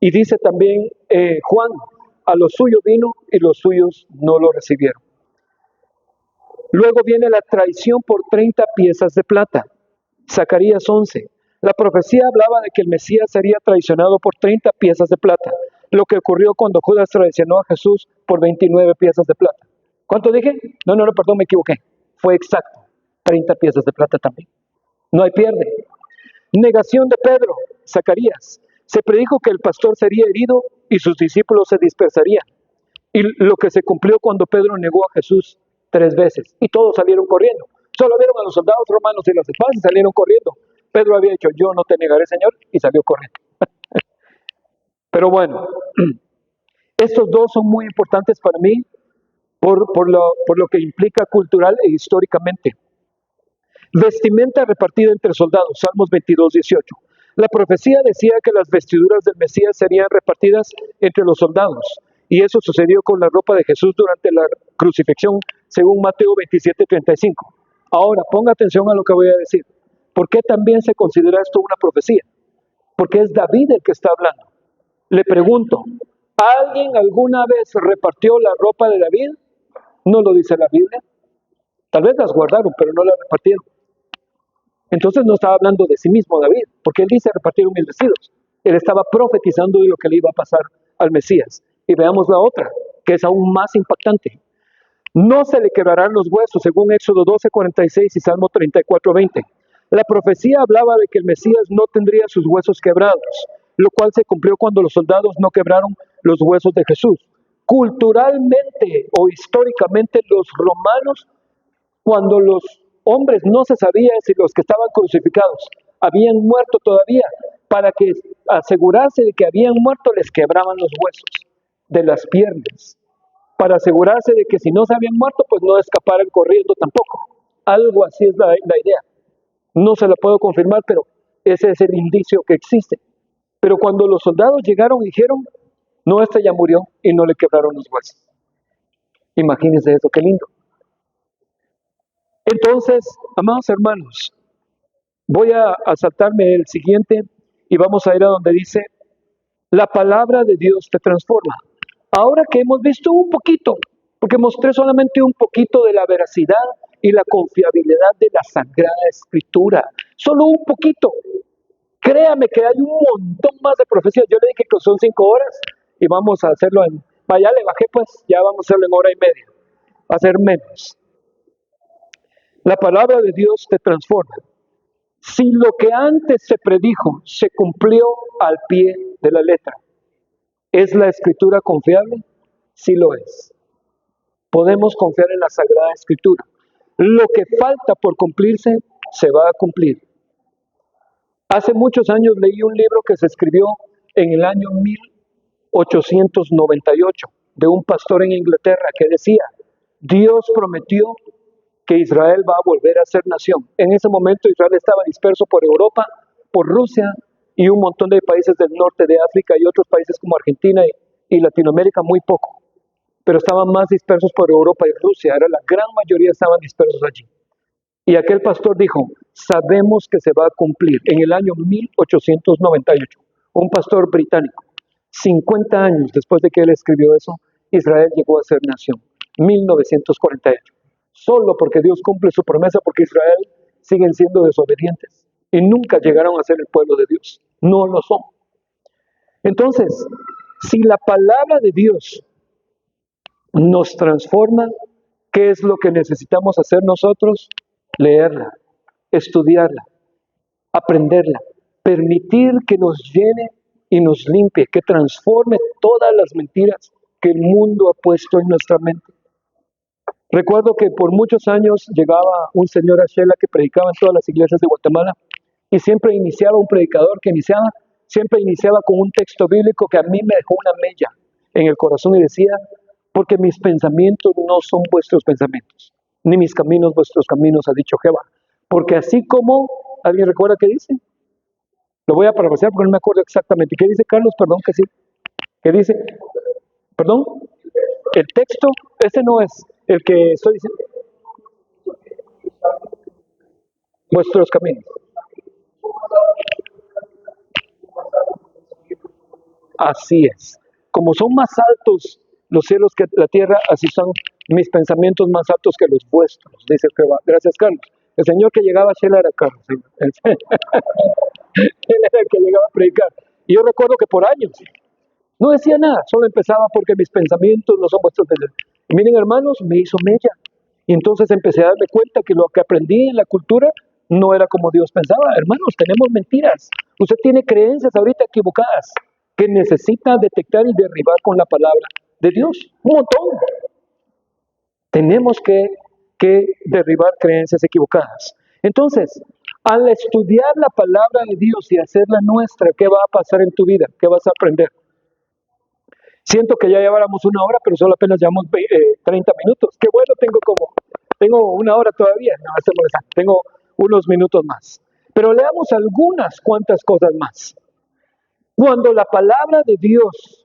Y dice también Juan, a lo suyo vino y los suyos no lo recibieron. Luego viene la traición por 30 piezas de plata. Zacarías 11. La profecía hablaba de que el Mesías sería traicionado por 30 piezas de plata, lo que ocurrió cuando Judas traicionó a Jesús por 29 piezas de plata. ¿Cuánto dije? No, perdón, me equivoqué. Fue exacto. 30 piezas de plata también. No hay pierde. Negación de Pedro, Zacarías. Se predijo que el pastor sería herido y sus discípulos se dispersarían. Y lo que se cumplió cuando Pedro negó a Jesús 3 veces. Y todos salieron corriendo. Solo vieron a los soldados romanos y las espadas y salieron corriendo. Pedro había dicho, yo no te negaré, Señor, y salió corriendo. Pero bueno, estos dos son muy importantes para mí por lo que implica cultural e históricamente. Vestimenta repartida entre soldados, Salmos 22:18. La profecía decía que las vestiduras del Mesías serían repartidas entre los soldados, y eso sucedió con la ropa de Jesús durante la crucifixión, según Mateo 27:35. Ahora, ponga atención a lo que voy a decir. ¿Por qué también se considera esto una profecía? Porque es David el que está hablando. Le pregunto, ¿alguien alguna vez repartió la ropa de David? No lo dice la Biblia. Tal vez las guardaron, pero no las repartieron. Entonces no estaba hablando de sí mismo David, porque él dice repartieron mis vestidos. Él estaba profetizando de lo que le iba a pasar al Mesías. Y veamos la otra, que es aún más impactante. No se le quebrarán los huesos, según Éxodo 12:46 y Salmo 34:20. La profecía hablaba de que el Mesías no tendría sus huesos quebrados, lo cual se cumplió cuando los soldados no quebraron los huesos de Jesús. Culturalmente o históricamente, los romanos, cuando los hombres no se sabía si los que estaban crucificados habían muerto todavía, para que asegurarse de que habían muerto, les quebraban los huesos de las piernas, para asegurarse de que si no se habían muerto, pues no escaparan corriendo tampoco. Algo así es la idea. No se la puedo confirmar, pero ese es el indicio que existe. Pero cuando los soldados llegaron y dijeron, no, este ya murió, y no le quebraron los huesos. Imagínense eso, qué lindo. Entonces, amados hermanos, voy a saltarme el siguiente y vamos a ir a donde dice, la palabra de Dios te transforma. Ahora que hemos visto un poquito, porque mostré solamente un poquito de la veracidad y la confiabilidad de la Sagrada Escritura, solo un poquito. Créame que hay un montón más de profecías. Yo le dije que son 5 horas y vamos a hacerlo ya le bajé, pues ya vamos a hacerlo en 1 hora y media. Va a ser menos. La palabra de Dios te transforma. Si lo que antes se predijo se cumplió al pie de la letra, ¿es la Escritura confiable? Sí lo es. Podemos confiar en la Sagrada Escritura. Lo que falta por cumplirse se va a cumplir. Hace muchos años leí un libro que se escribió en el año 1898 de un pastor en Inglaterra que decía, Dios prometió que Israel va a volver a ser nación. En ese momento Israel estaba disperso por Europa, por Rusia y un montón de países del norte de África y otros países como Argentina y Latinoamérica muy poco, pero estaban más dispersos por Europa y Rusia, era la gran mayoría estaban dispersos allí. Y aquel pastor dijo, sabemos que se va a cumplir en el año 1898, un pastor británico, 50 años después de que él escribió eso, Israel llegó a ser nación, 1948, solo porque Dios cumple su promesa, porque Israel siguen siendo desobedientes y nunca llegaron a ser el pueblo de Dios, no lo son. Entonces, si la palabra de Dios nos transforma, ¿qué es lo que necesitamos hacer nosotros? Leerla, estudiarla, aprenderla, permitir que nos llene y nos limpie, que transforme todas las mentiras que el mundo ha puesto en nuestra mente. Recuerdo que por muchos años llegaba un señor a Shela que predicaba en todas las iglesias de Guatemala y siempre iniciaba un predicador siempre iniciaba con un texto bíblico que a mí me dejó una mella en el corazón y decía, porque mis pensamientos no son vuestros pensamientos, ni mis caminos vuestros caminos, ha dicho Jehová. Porque así como, ¿alguien recuerda qué dice? Lo voy a parafrasear porque no me acuerdo exactamente. ¿Qué dice Carlos? Perdón, que sí. ¿Qué dice? ¿Perdón? El texto, ese no es el que estoy diciendo. Vuestros caminos. Así es. Como son más altos los cielos que la tierra, así son mis pensamientos más altos que los vuestros, dice Jehová. Gracias, Carlos. El señor que llegaba a Shela era Carlos. Él era el que llegaba a predicar. Y yo recuerdo que por años no decía nada, solo empezaba porque mis pensamientos no son vuestros pensamientos. Y miren, hermanos, me hizo mella. Y entonces empecé a darme cuenta que lo que aprendí en la cultura no era como Dios pensaba. Hermanos, tenemos mentiras. Usted tiene creencias ahorita equivocadas que necesita detectar y derribar con la palabra de Dios. Un montón. Tenemos que derribar creencias equivocadas. Entonces, al estudiar la palabra de Dios y hacerla nuestra, ¿qué va a pasar en tu vida? ¿Qué vas a aprender? Siento que ya lleváramos una hora, pero solo apenas llevamos 30 minutos. Qué bueno, tengo una hora todavía. No, eso no es, tengo unos minutos más. Pero leamos algunas cuantas cosas más. Cuando la palabra de Dios,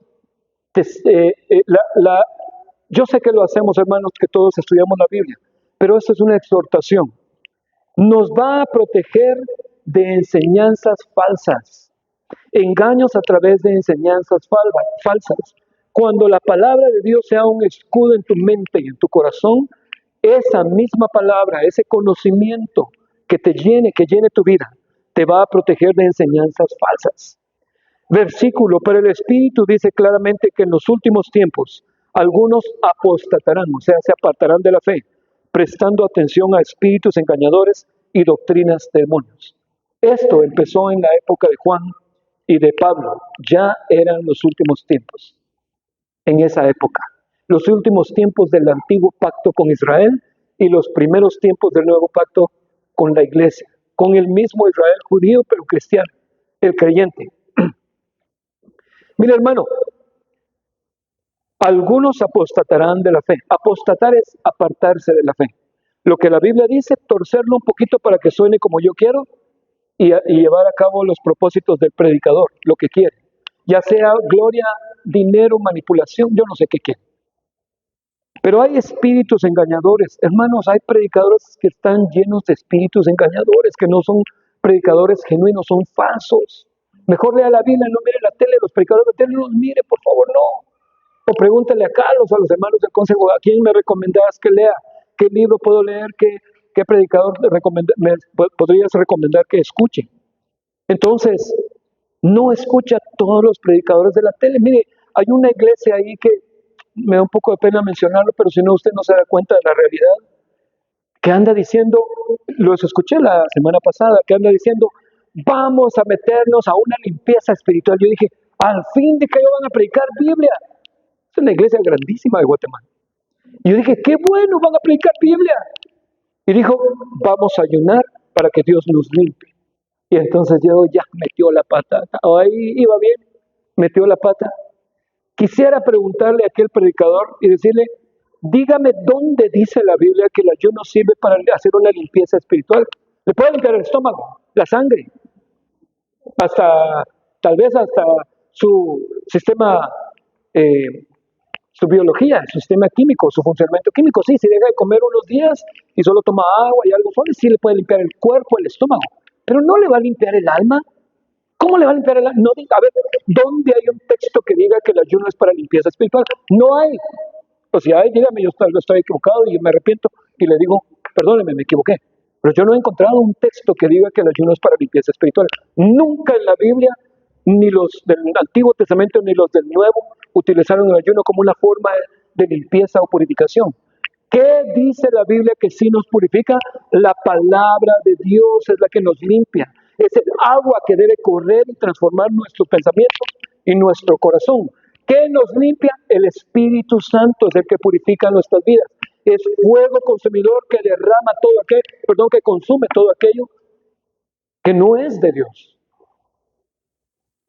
yo sé que lo hacemos, hermanos, que todos estudiamos la Biblia, pero esto es una exhortación. Nos va a proteger de enseñanzas falsas, engaños a través de enseñanzas falsas. Cuando la palabra de Dios sea un escudo en tu mente y en tu corazón, esa misma palabra, ese conocimiento que llene tu vida, te va a proteger de enseñanzas falsas. Versículo, pero el Espíritu dice claramente que en los últimos tiempos algunos apostatarán, o sea, se apartarán de la fe, prestando atención a espíritus engañadores y doctrinas de demonios. Esto empezó en la época de Juan y de Pablo, ya eran los últimos tiempos. En esa época, los últimos tiempos del antiguo pacto con Israel y los primeros tiempos del nuevo pacto con la iglesia, con el mismo Israel judío pero cristiano, el creyente. Mira, hermano, algunos apostatarán de la fe. Apostatar es apartarse de la fe. Lo que la Biblia dice, torcerlo un poquito para que suene como yo quiero y llevar a cabo los propósitos del predicador, lo que quiere. Ya sea gloria, dinero, manipulación, yo no sé qué quiere. Pero hay espíritus engañadores. Hermanos, hay predicadores que están llenos de espíritus engañadores, que no son predicadores genuinos, son falsos. Mejor lea la Biblia, no mire la tele, los predicadores de la tele no los mire, por favor, no. O pregúntale a Carlos, a los hermanos del consejo, ¿a quién me recomendás que lea? ¿Qué libro puedo leer? ¿Qué predicador me podrías recomendar que escuche? Entonces, no escucha a todos los predicadores de la tele. Mire, hay una iglesia ahí que me da un poco de pena mencionarlo, pero si no, usted no se da cuenta de la realidad, que anda diciendo, los escuché la semana pasada, que anda diciendo, vamos a meternos a una limpieza espiritual. Yo dije, al fin de que ellos van a predicar Biblia. Es una iglesia grandísima de Guatemala. Y yo dije, qué bueno, van a predicar Biblia. Y dijo, vamos a ayunar para que Dios nos limpie. Y entonces yo ya metió la pata. Ahí iba bien, metió la pata. Quisiera preguntarle a aquel predicador y decirle, dígame dónde dice la Biblia que el ayuno sirve para hacer una limpieza espiritual. Le puede limpiar el estómago, la sangre, hasta, tal vez hasta su sistema, su biología, su sistema químico, su funcionamiento químico. Sí, si deja de comer unos días y solo toma agua y algo suave, sí le puede limpiar el cuerpo, el estómago, pero no le va a limpiar el alma. ¿Cómo le va a limpiar el alma? No diga, a ver, ¿dónde hay un texto que diga que el ayuno es para limpieza espiritual? No hay. O si hay, dígame, yo tal vez estoy equivocado y me arrepiento y le digo, perdóneme, me equivoqué. Pero yo no he encontrado un texto que diga que el ayuno es para limpieza espiritual. Nunca en la Biblia, ni los del Antiguo Testamento ni los del Nuevo, utilizaron el ayuno como una forma de limpieza o purificación. ¿Qué dice la Biblia que sí nos purifica? La palabra de Dios es la que nos limpia. Es el agua que debe correr y transformar nuestros pensamientos y nuestro corazón. ¿Qué nos limpia? El Espíritu Santo es el que purifica nuestras vidas. Es fuego consumidor que derrama todo aquello, que consume todo aquello que no es de Dios.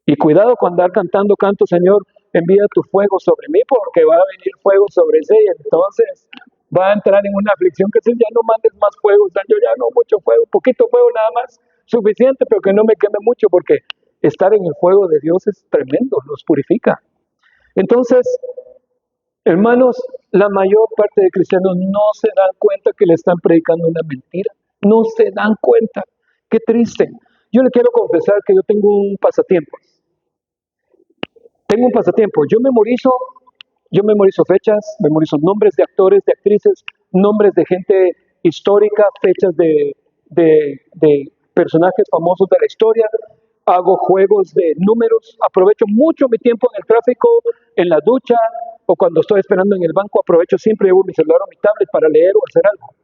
Y cuidado con andar cantando canto, Señor, envía tu fuego sobre mí, porque va a venir fuego sobre ese, y entonces va a entrar en una aflicción que si ya no mandes más fuego, Señor, ya no mucho fuego, poquito fuego nada más, suficiente, pero que no me queme mucho, porque estar en el fuego de Dios es tremendo, nos purifica. Entonces, hermanos, la mayor parte de cristianos no se dan cuenta que le están predicando una mentira, no se dan cuenta. Qué triste. Yo le quiero confesar que yo tengo un pasatiempo. Tengo un pasatiempo. Yo memorizo fechas, memorizo nombres de actores, de actrices, nombres de gente histórica, fechas de personajes famosos de la historia. Hago juegos de números, aprovecho mucho mi tiempo en el tráfico, en la ducha o cuando estoy esperando en el banco, aprovecho siempre, llevo mi celular o mi tablet para leer o hacer algo.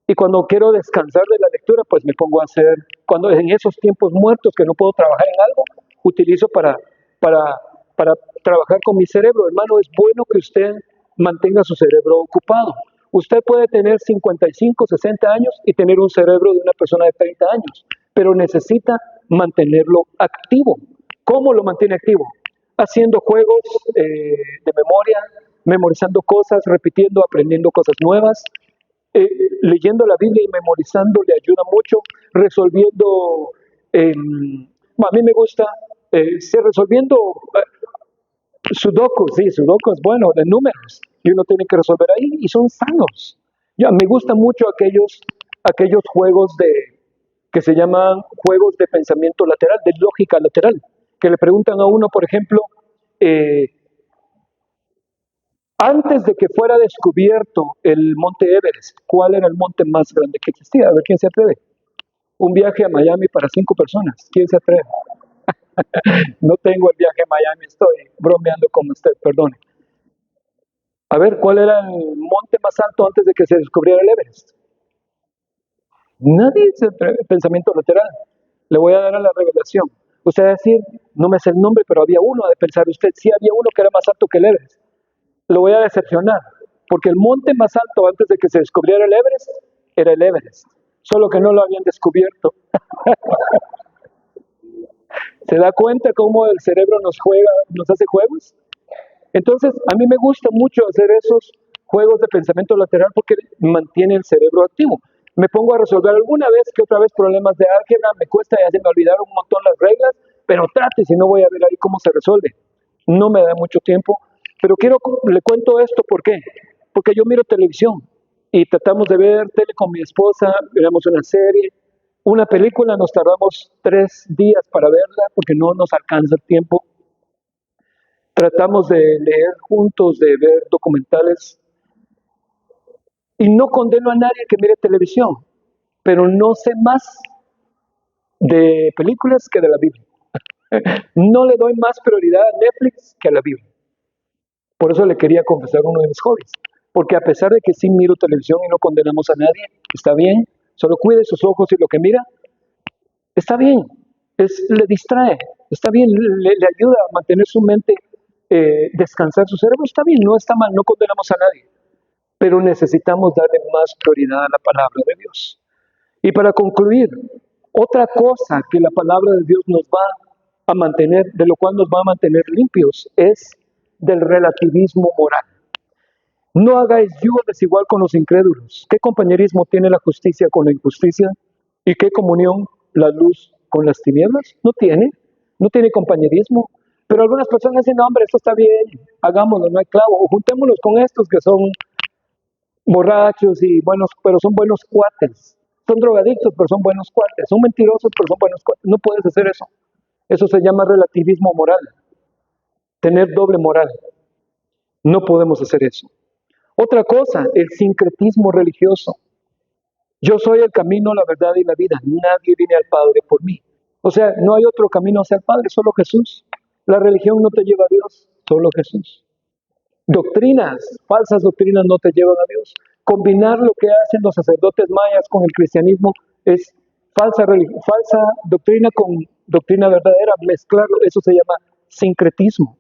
Y cuando quiero descansar de la lectura, pues me pongo a hacer, cuando en esos tiempos muertos que no puedo trabajar en algo, utilizo para, para trabajar con mi cerebro. Hermano, es bueno que usted mantenga su cerebro ocupado. Usted puede tener 55, 60 años y tener un cerebro de una persona de 30 años, pero necesita mantenerlo activo. ¿Cómo lo mantiene activo? Haciendo juegos de memoria, memorizando cosas, repitiendo, aprendiendo cosas nuevas, leyendo la Biblia y memorizando le ayuda mucho, resolviendo, a mí me gusta, resolviendo sudokus, sí, sudokus, bueno, de números, y uno tiene que resolver ahí, y son sanos. Ya, me gustan mucho aquellos juegos que se llaman juegos de pensamiento lateral, de lógica lateral, que le preguntan a uno, por ejemplo, antes de que fuera descubierto el monte Everest, ¿cuál era el monte más grande que existía? A ver, ¿quién se atreve? Un viaje a Miami para 5 personas. ¿Quién se atreve? No tengo el viaje a Miami, estoy bromeando con usted, perdone. A ver, ¿cuál era el monte más alto antes de que se descubriera el Everest? Nadie se atreve. Pensamiento lateral. Le voy a dar a la revelación. Usted va a decir, no me sé el nombre, pero había uno, ha de pensar usted, sí había uno que era más alto que el Everest. Lo voy a decepcionar, porque el monte más alto antes de que se descubriera el Everest era el Everest, solo que no lo habían descubierto. ¿Se da cuenta cómo el cerebro nos hace juegos? Entonces, a mí me gusta mucho hacer esos juegos de pensamiento lateral porque mantiene el cerebro activo. Me pongo a resolver alguna vez que otra vez problemas de álgebra, me cuesta, ya se me olvidaron un montón las reglas, pero trate, si no voy a ver ahí cómo se resuelve. No me da mucho tiempo, pero le cuento esto, ¿por qué? Porque yo miro televisión y tratamos de ver tele con mi esposa, miramos una serie, una película, nos tardamos 3 días para verla porque no nos alcanza el tiempo. Tratamos de leer juntos, de ver documentales. Y no condeno a nadie que mire televisión, pero no sé más de películas que de la Biblia. No le doy más prioridad a Netflix que a la Biblia. Por eso le quería confesar uno de mis hobbies. Porque a pesar de que sí miro televisión y no condenamos a nadie, está bien, solo cuide sus ojos y lo que mira, está bien, le distrae, está bien, le ayuda a mantener su mente, descansar su cerebro, está bien, no está mal, no condenamos a nadie. Pero necesitamos darle más prioridad a la palabra de Dios. Y para concluir, Otra cosa que la palabra de Dios nos va a mantener, de lo cual nos va a mantener limpios, es del relativismo moral. No hagáis yugo desigual con los incrédulos. ¿Qué compañerismo tiene la justicia con la injusticia? ¿Y qué comunión la luz con las tinieblas? No tiene compañerismo. Pero algunas personas dicen, no, hombre, esto está bien, hagámoslo, no hay clavo. O juntémonos con estos que son borrachos y buenos, pero son buenos cuates. Son drogadictos, pero son buenos cuates. Son mentirosos, pero son buenos cuates. No puedes hacer eso. Eso se llama relativismo moral. Tener doble moral. No podemos hacer eso. Otra cosa, el sincretismo religioso. Yo soy el camino, la verdad y la vida. Nadie viene al Padre por mí. O sea, no hay otro camino hacia el Padre, solo Jesús. La religión no te lleva a Dios, solo Jesús. Doctrinas, falsas doctrinas no te llevan a Dios. Combinar lo que hacen los sacerdotes mayas con el cristianismo es falsa doctrina con doctrina verdadera. Mezclarlo, eso se llama sincretismo.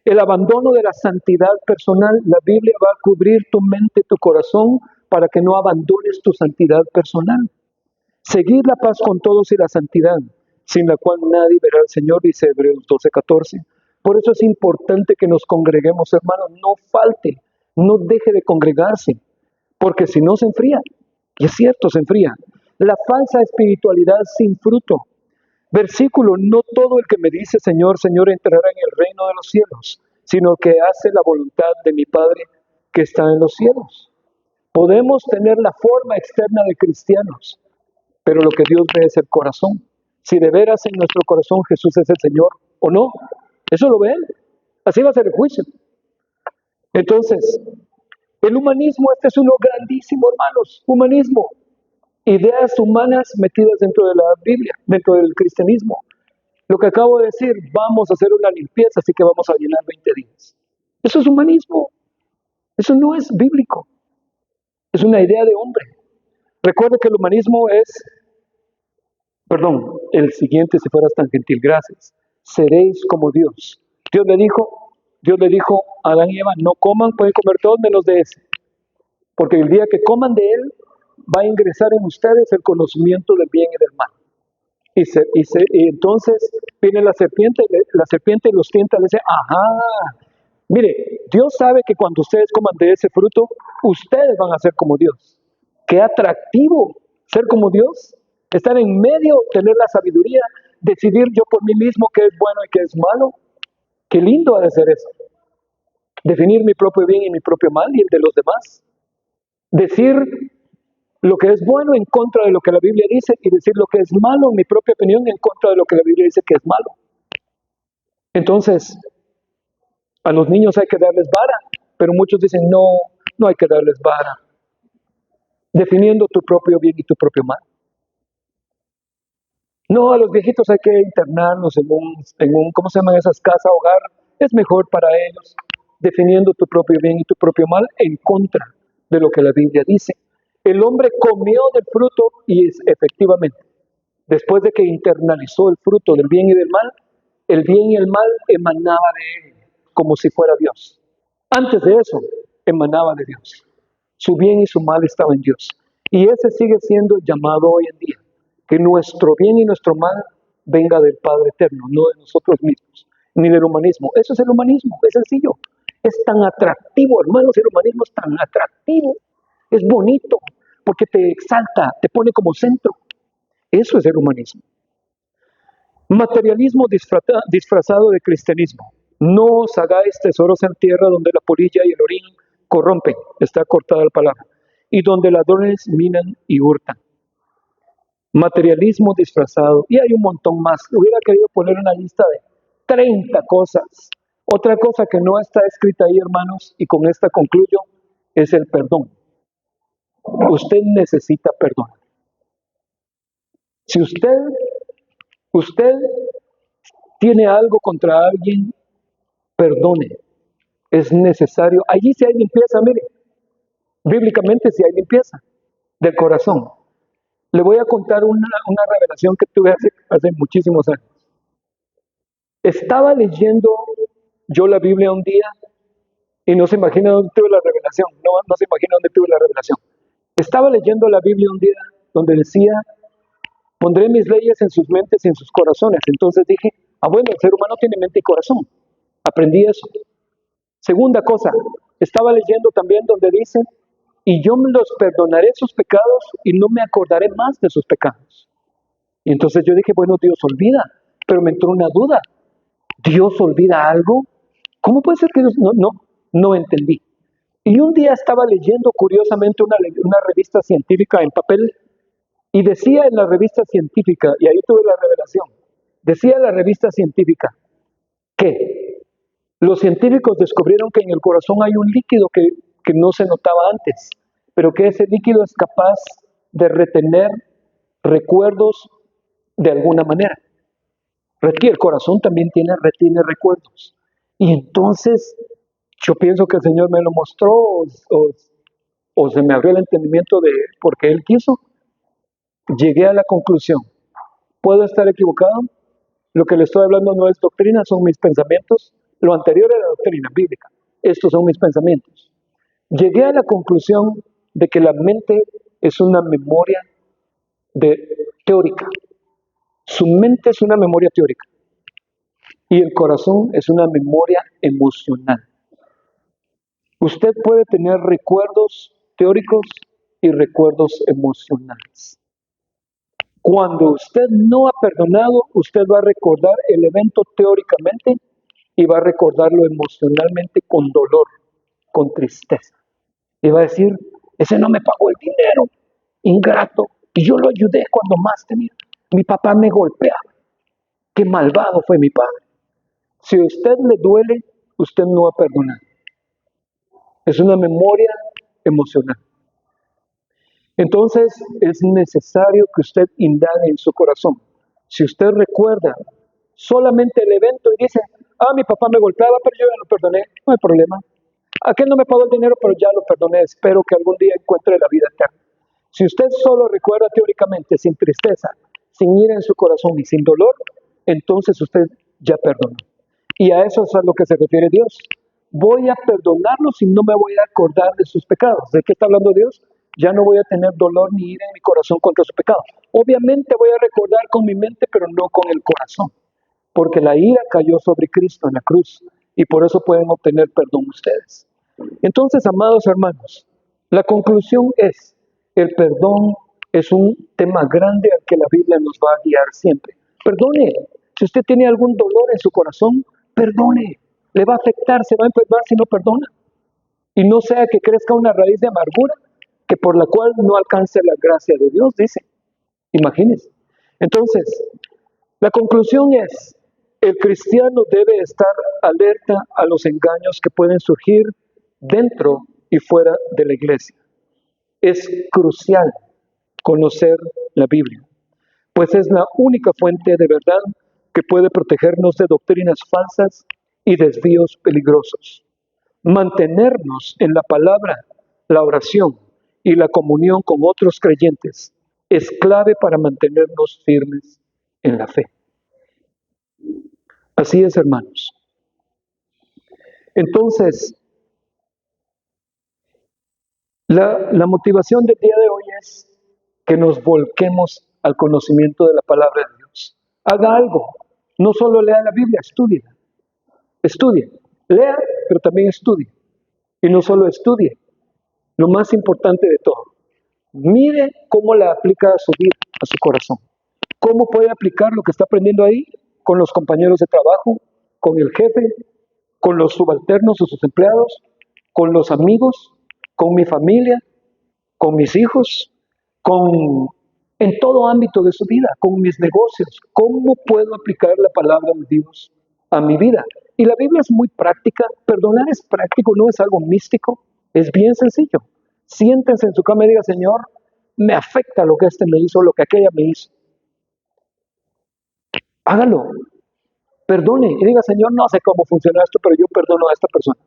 El abandono de la santidad personal. La Biblia va a cubrir tu mente, tu corazón, para que no abandones tu santidad personal. Seguir la paz con todos y la santidad, sin la cual nadie verá al Señor, dice Hebreos 12:14. Por eso es importante que nos congreguemos, hermanos. No falte, no deje de congregarse, porque si no se enfría, y es cierto, se enfría. La falsa espiritualidad sin fruto. Versículo, no todo el que me dice Señor, Señor entrará en el reino de los cielos, sino que hace la voluntad de mi Padre que está en los cielos. Podemos tener la forma externa de cristianos, pero lo que Dios ve es el corazón. Si de veras en nuestro corazón Jesús es el Señor o no, eso lo ve Él. Así va a ser el juicio. Entonces, el humanismo, este es uno grandísimo, hermanos. Humanismo. Ideas humanas metidas dentro de la Biblia, dentro del cristianismo. Lo que acabo de decir, vamos a hacer una limpieza, así que vamos a llenar 20 días. Eso es humanismo. Eso no es bíblico. Es una idea de hombre. Recuerde que el humanismo es, el siguiente, si fueras tan gentil, gracias. Seréis como Dios. Dios le dijo a Adán y Eva, no coman, pueden comer todos menos de ese. Porque el día que coman de él, va a ingresar en ustedes el conocimiento del bien y del mal. Y entonces viene la serpiente los tienta y le dice, ajá, mire, Dios sabe que cuando ustedes coman de ese fruto, ustedes van a ser como Dios. Qué atractivo ser como Dios, estar en medio, tener la sabiduría, decidir yo por mí mismo qué es bueno y qué es malo. Qué lindo ha de ser eso. Definir mi propio bien y mi propio mal y el de los demás. Decir lo que es bueno en contra de lo que la Biblia dice y decir lo que es malo, en mi propia opinión, en contra de lo que la Biblia dice que es malo. Entonces, a los niños hay que darles vara, pero muchos dicen no hay que darles vara. Definiendo tu propio bien y tu propio mal. No, a los viejitos hay que internarlos en un ¿cómo se llaman esas casas, hogar? Es mejor para ellos. Definiendo tu propio bien y tu propio mal en contra de lo que la Biblia dice. El hombre comió del fruto y efectivamente, después de que internalizó el fruto del bien y del mal, el bien y el mal emanaba de él, como si fuera Dios. Antes de eso, emanaba de Dios. Su bien y su mal estaba en Dios. Y ese sigue siendo llamado hoy en día. Que nuestro bien y nuestro mal venga del Padre Eterno, no de nosotros mismos, ni del humanismo. Eso es el humanismo, es sencillo. Es tan atractivo, hermanos, el humanismo es tan atractivo. Es bonito, porque te exalta, te pone como centro. Eso es el humanismo. Materialismo disfrazado de cristianismo. No os hagáis tesoros en tierra donde la polilla y el orín corrompen, está cortada la palabra, y donde ladrones minan y hurtan. Materialismo disfrazado, y hay un montón más. Hubiera querido poner una lista de 30 cosas. Otra cosa que no está escrita ahí, hermanos, y con esta concluyo, es el perdón. Usted necesita perdón. Si usted tiene algo contra alguien, perdone. Es necesario. Allí sí hay limpieza, mire. Bíblicamente sí hay limpieza del corazón. Le voy a contar una revelación que tuve hace muchísimos años. Estaba leyendo yo la Biblia un día y no se imagina dónde tuve la revelación. No se imagina dónde tuve la revelación. Estaba leyendo la Biblia un día donde decía Pondré mis leyes en sus mentes y en sus corazones. Entonces dije, bueno, el ser humano tiene mente y corazón. Aprendí eso. Segunda cosa, estaba leyendo también donde dice, y yo me los perdonaré sus pecados y no me acordaré más de sus pecados. Y entonces yo dije, bueno, Dios olvida, pero me entró una duda. ¿Dios olvida algo? ¿Cómo puede ser que Dios no entendí? Y un día estaba leyendo curiosamente una revista científica en papel y decía en la revista científica, y ahí tuve la revelación, decía la revista científica que los científicos descubrieron que en el corazón hay un líquido que no se notaba antes, pero que ese líquido es capaz de retener recuerdos de alguna manera. El corazón también retiene recuerdos. Y entonces yo pienso que el Señor me lo mostró o se me abrió el entendimiento de porque Él quiso. Llegué a la conclusión. ¿Puedo estar equivocado? Lo que le estoy hablando no es doctrina, son mis pensamientos. Lo anterior era doctrina bíblica. Estos son mis pensamientos. Llegué a la conclusión de que la mente es una memoria teórica. Su mente es una memoria teórica. Y el corazón es una memoria emocional. Usted puede tener recuerdos teóricos y recuerdos emocionales. Cuando usted no ha perdonado, usted va a recordar el evento teóricamente y va a recordarlo emocionalmente con dolor, con tristeza. Y va a decir, ese no me pagó el dinero, ingrato, y yo lo ayudé cuando más tenía. Mi papá me golpeaba. Qué malvado fue mi padre. Si a usted le duele, usted no ha perdonado. Es una memoria emocional. Entonces es necesario que usted indague en su corazón. Si usted recuerda solamente el evento y dice, mi papá me golpeaba, pero yo ya lo perdoné, no hay problema. Aquel no me pagó el dinero, pero ya lo perdoné, espero que algún día encuentre la vida eterna. Si usted solo recuerda teóricamente, sin tristeza, sin ira en su corazón y sin dolor, entonces usted ya perdonó. Y a eso es a lo que se refiere Dios. Voy a perdonarlos y no me voy a acordar de sus pecados. ¿De qué está hablando Dios? Ya no voy a tener dolor ni ira en mi corazón contra su pecado. Obviamente voy a recordar con mi mente, pero no con el corazón. Porque la ira cayó sobre Cristo en la cruz. Y por eso pueden obtener perdón ustedes. Entonces, amados hermanos, la conclusión es, el perdón es un tema grande al que la Biblia nos va a guiar siempre. Perdone. Si usted tiene algún dolor en su corazón, perdone. Le va a afectar, se va a enfermar si no perdona. Y no sea que crezca una raíz de amargura que por la cual no alcance la gracia de Dios, dice. Imagínense. Entonces, la conclusión es, el cristiano debe estar alerta a los engaños que pueden surgir dentro y fuera de la iglesia. Es crucial conocer la Biblia, pues es la única fuente de verdad que puede protegernos de doctrinas falsas y desvíos peligrosos. Mantenernos en la palabra, la oración y la comunión con otros creyentes es clave para mantenernos firmes en la fe. Así es, hermanos. Entonces, la motivación del día de hoy es que nos volquemos al conocimiento de la palabra de Dios. Haga algo. No solo lea la Biblia, estudie. Estudie. Lea, pero también estudie. Y no solo estudie. Lo más importante de todo, mire cómo la aplica a su vida, a su corazón. ¿Cómo puede aplicar lo que está aprendiendo ahí con los compañeros de trabajo, con el jefe, con los subalternos o sus empleados, con los amigos, con mi familia, con mis hijos, en todo ámbito de su vida, con mis negocios? ¿Cómo puedo aplicar la palabra de Dios a mi vida? Y la Biblia es muy práctica. Perdonar es práctico, no es algo místico. Es bien sencillo. Siéntense en su cama y diga, Señor, me afecta lo que este me hizo, lo que aquella me hizo. Hágalo. Perdone y diga, Señor, no sé cómo funciona esto, pero yo perdono a esta persona.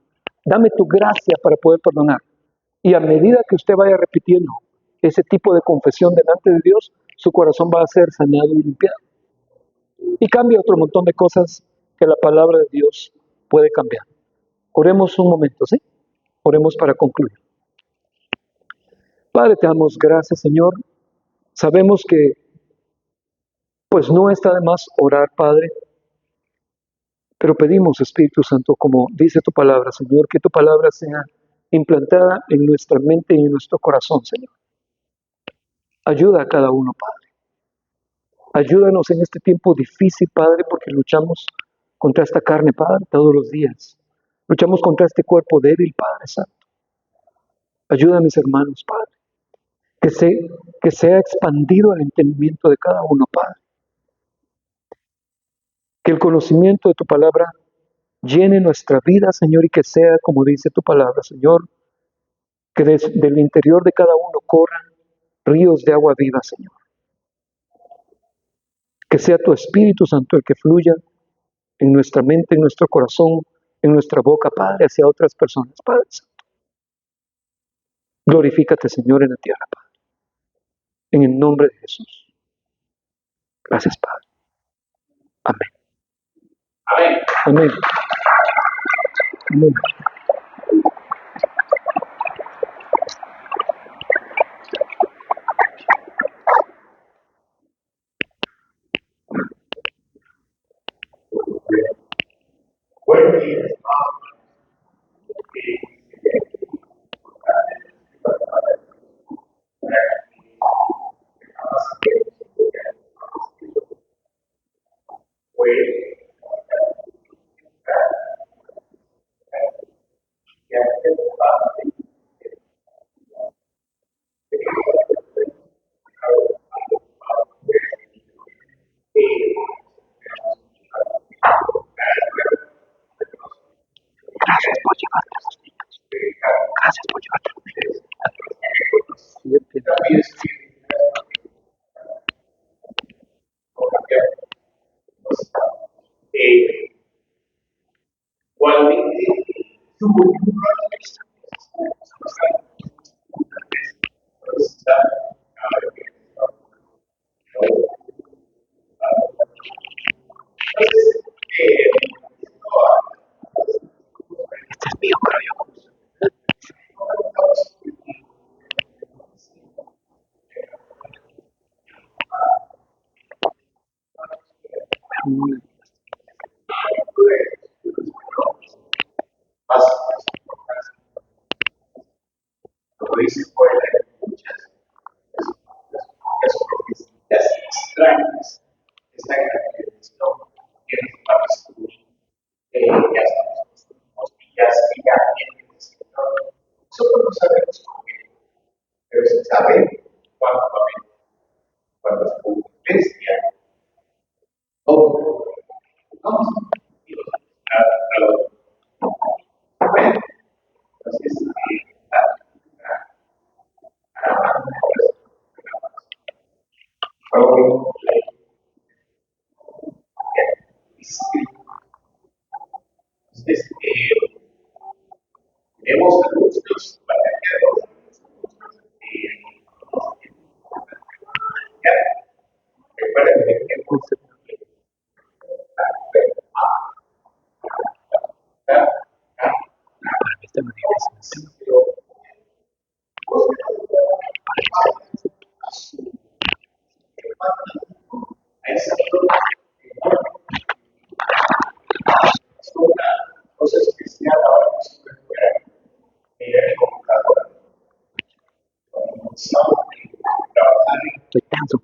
Dame tu gracia para poder perdonar. Y a medida que usted vaya repitiendo ese tipo de confesión delante de Dios, su corazón va a ser sanado y limpiado. Y cambia otro montón de cosas que la palabra de Dios puede cambiar. Oremos un momento, ¿sí? Oremos para concluir. Padre, te damos gracias, Señor. Sabemos que Pues no está de más orar, Padre, pero pedimos, Espíritu Santo, como dice tu palabra, Señor, que tu palabra sea implantada en nuestra mente y en nuestro corazón, Señor. Ayuda a cada uno, Padre. Ayúdanos en este tiempo difícil, Padre, porque luchamos contra esta carne, Padre, todos los días. Luchamos contra este cuerpo débil, Padre Santo. Ayuda a mis hermanos, Padre. Que sea expandido el entendimiento de cada uno, Padre. Que el conocimiento de tu palabra llene nuestra vida, Señor, y que sea, como dice tu palabra, Señor, que desde el interior de cada uno corran ríos de agua viva, Señor. Que sea tu Espíritu Santo el que fluya en nuestra mente, en nuestro corazón, en nuestra boca, Padre, hacia otras personas, Padre Santo. Glorifícate, Señor, en la tierra, Padre. En el nombre de Jesús. Gracias, Padre. Amén. Amén. Amén. Amén. Buenos días. Gracias por llevarte a los niños. Gracias por llevarte a los niños. También es igualmente Este es mío, creo yo. más como dice fuera muchas profecías extrañas esta generación tiene para descubrir ya estamos costillas que ya tienen el Señor. Nosotros no sabemos cómo viene, pero se sabe cuándo va a venir, cuando es una iglesia. Todo. Vamos a lo. Amén. Entonces, entonces, tenemos anuncios para recuerden que Para mí está muy difícil. cosa especial ahora que se puede ver en el computador. Trabajar Estoy tenso.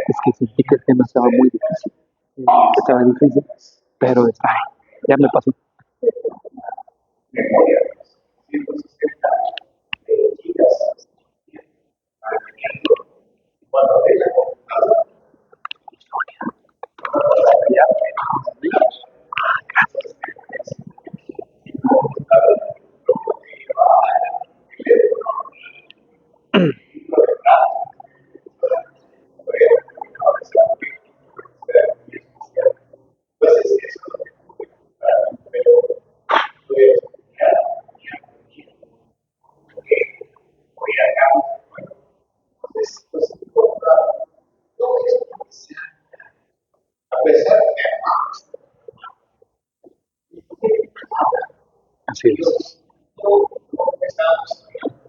Es que sentí que el tema estaba muy difícil. Estaba difícil, pero ya me pasó. en memoria, 160 gigas, cuando ves la computadora, entonces eso es lo que para mí, pero puedes voy acá, entonces, todo esto, a pesar de que amamos Así es. Dios, todo lo que estamos haciendo,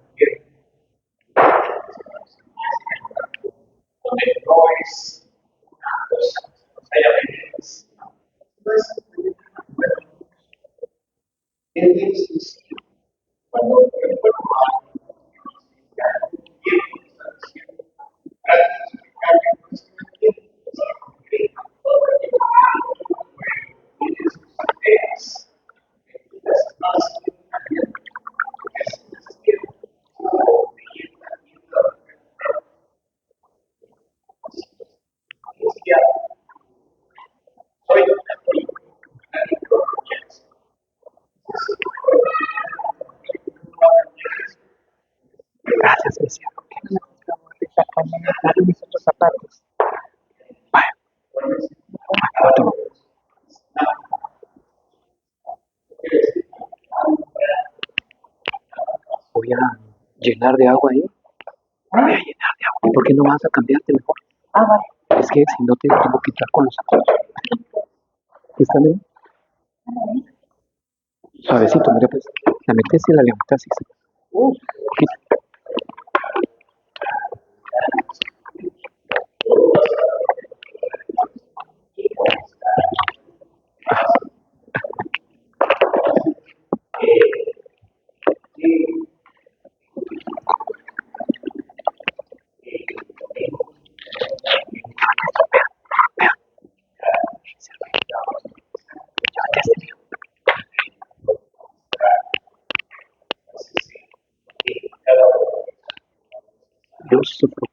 donde no es una cosa, no hay amenazas. Entonces, bueno, es difícil cuando el cuerpo humano ya no entiende lo que está diciendo. Para explicar que no se entiende, se concreta todo lo que tiene sus ideas, las más cambian, porque es necesario como decía, soy católico, Gracias, Messi. Mis otros zapatos. Vaya, lo tengo. Voy a llenar de agua ahí. Voy a llenar de agua. ¿Y por qué no vas a cambiarte mejor? Vale. Es que si no te tengo que entrar con los zapatos. ¿Está bien? Suavecito, mira pues. La metes y la levantas y se... Yo sufro.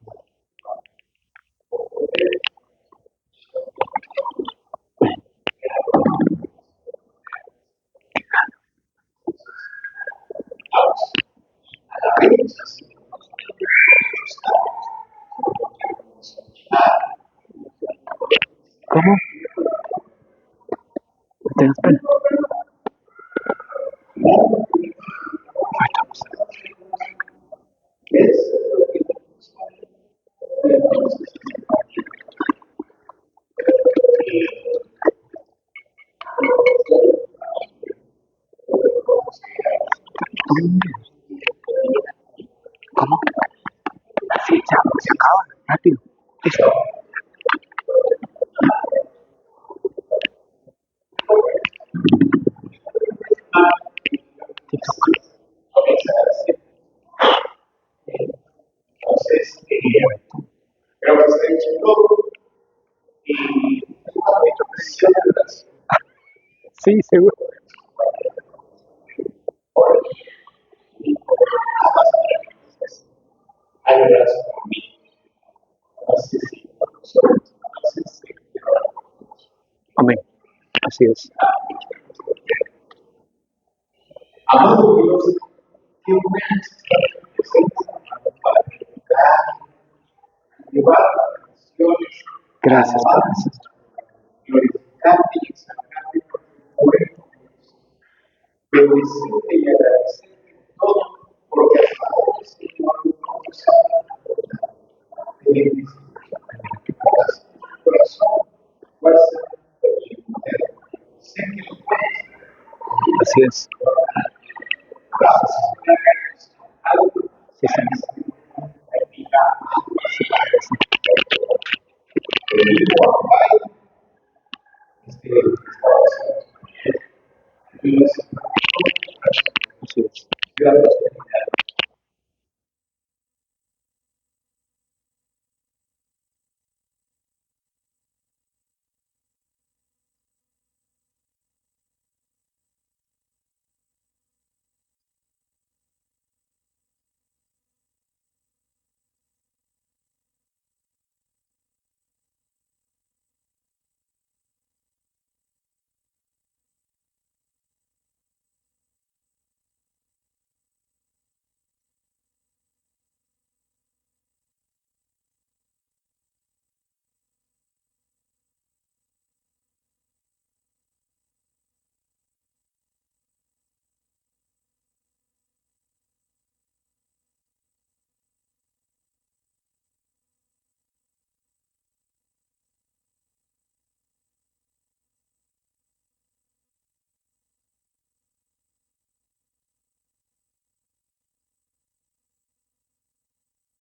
¿Cómo? ¿Te das pena? ¿Cómo? Sí, se acaba. Rápido. Listo. TikTok. entonces, creo que está hecho todo y mucha presión en las Sí, seguro. hay unas entonces, sí, entonces, Amén. Así es. amado Dios, qué buena presencia para llevar canciones, Gracias, Padre Santo. glorificarte y exaltarte por tu cuerpo, bendecirte y agradecerte todo, porque hasta hoy, Señor, no nos ha te bendecimos, corazón, fuerza y poder. Sé que lo puedes, Así es. gracias, algo, Sí, Señor. bendiga, Sí, Padre Santo. bendigo a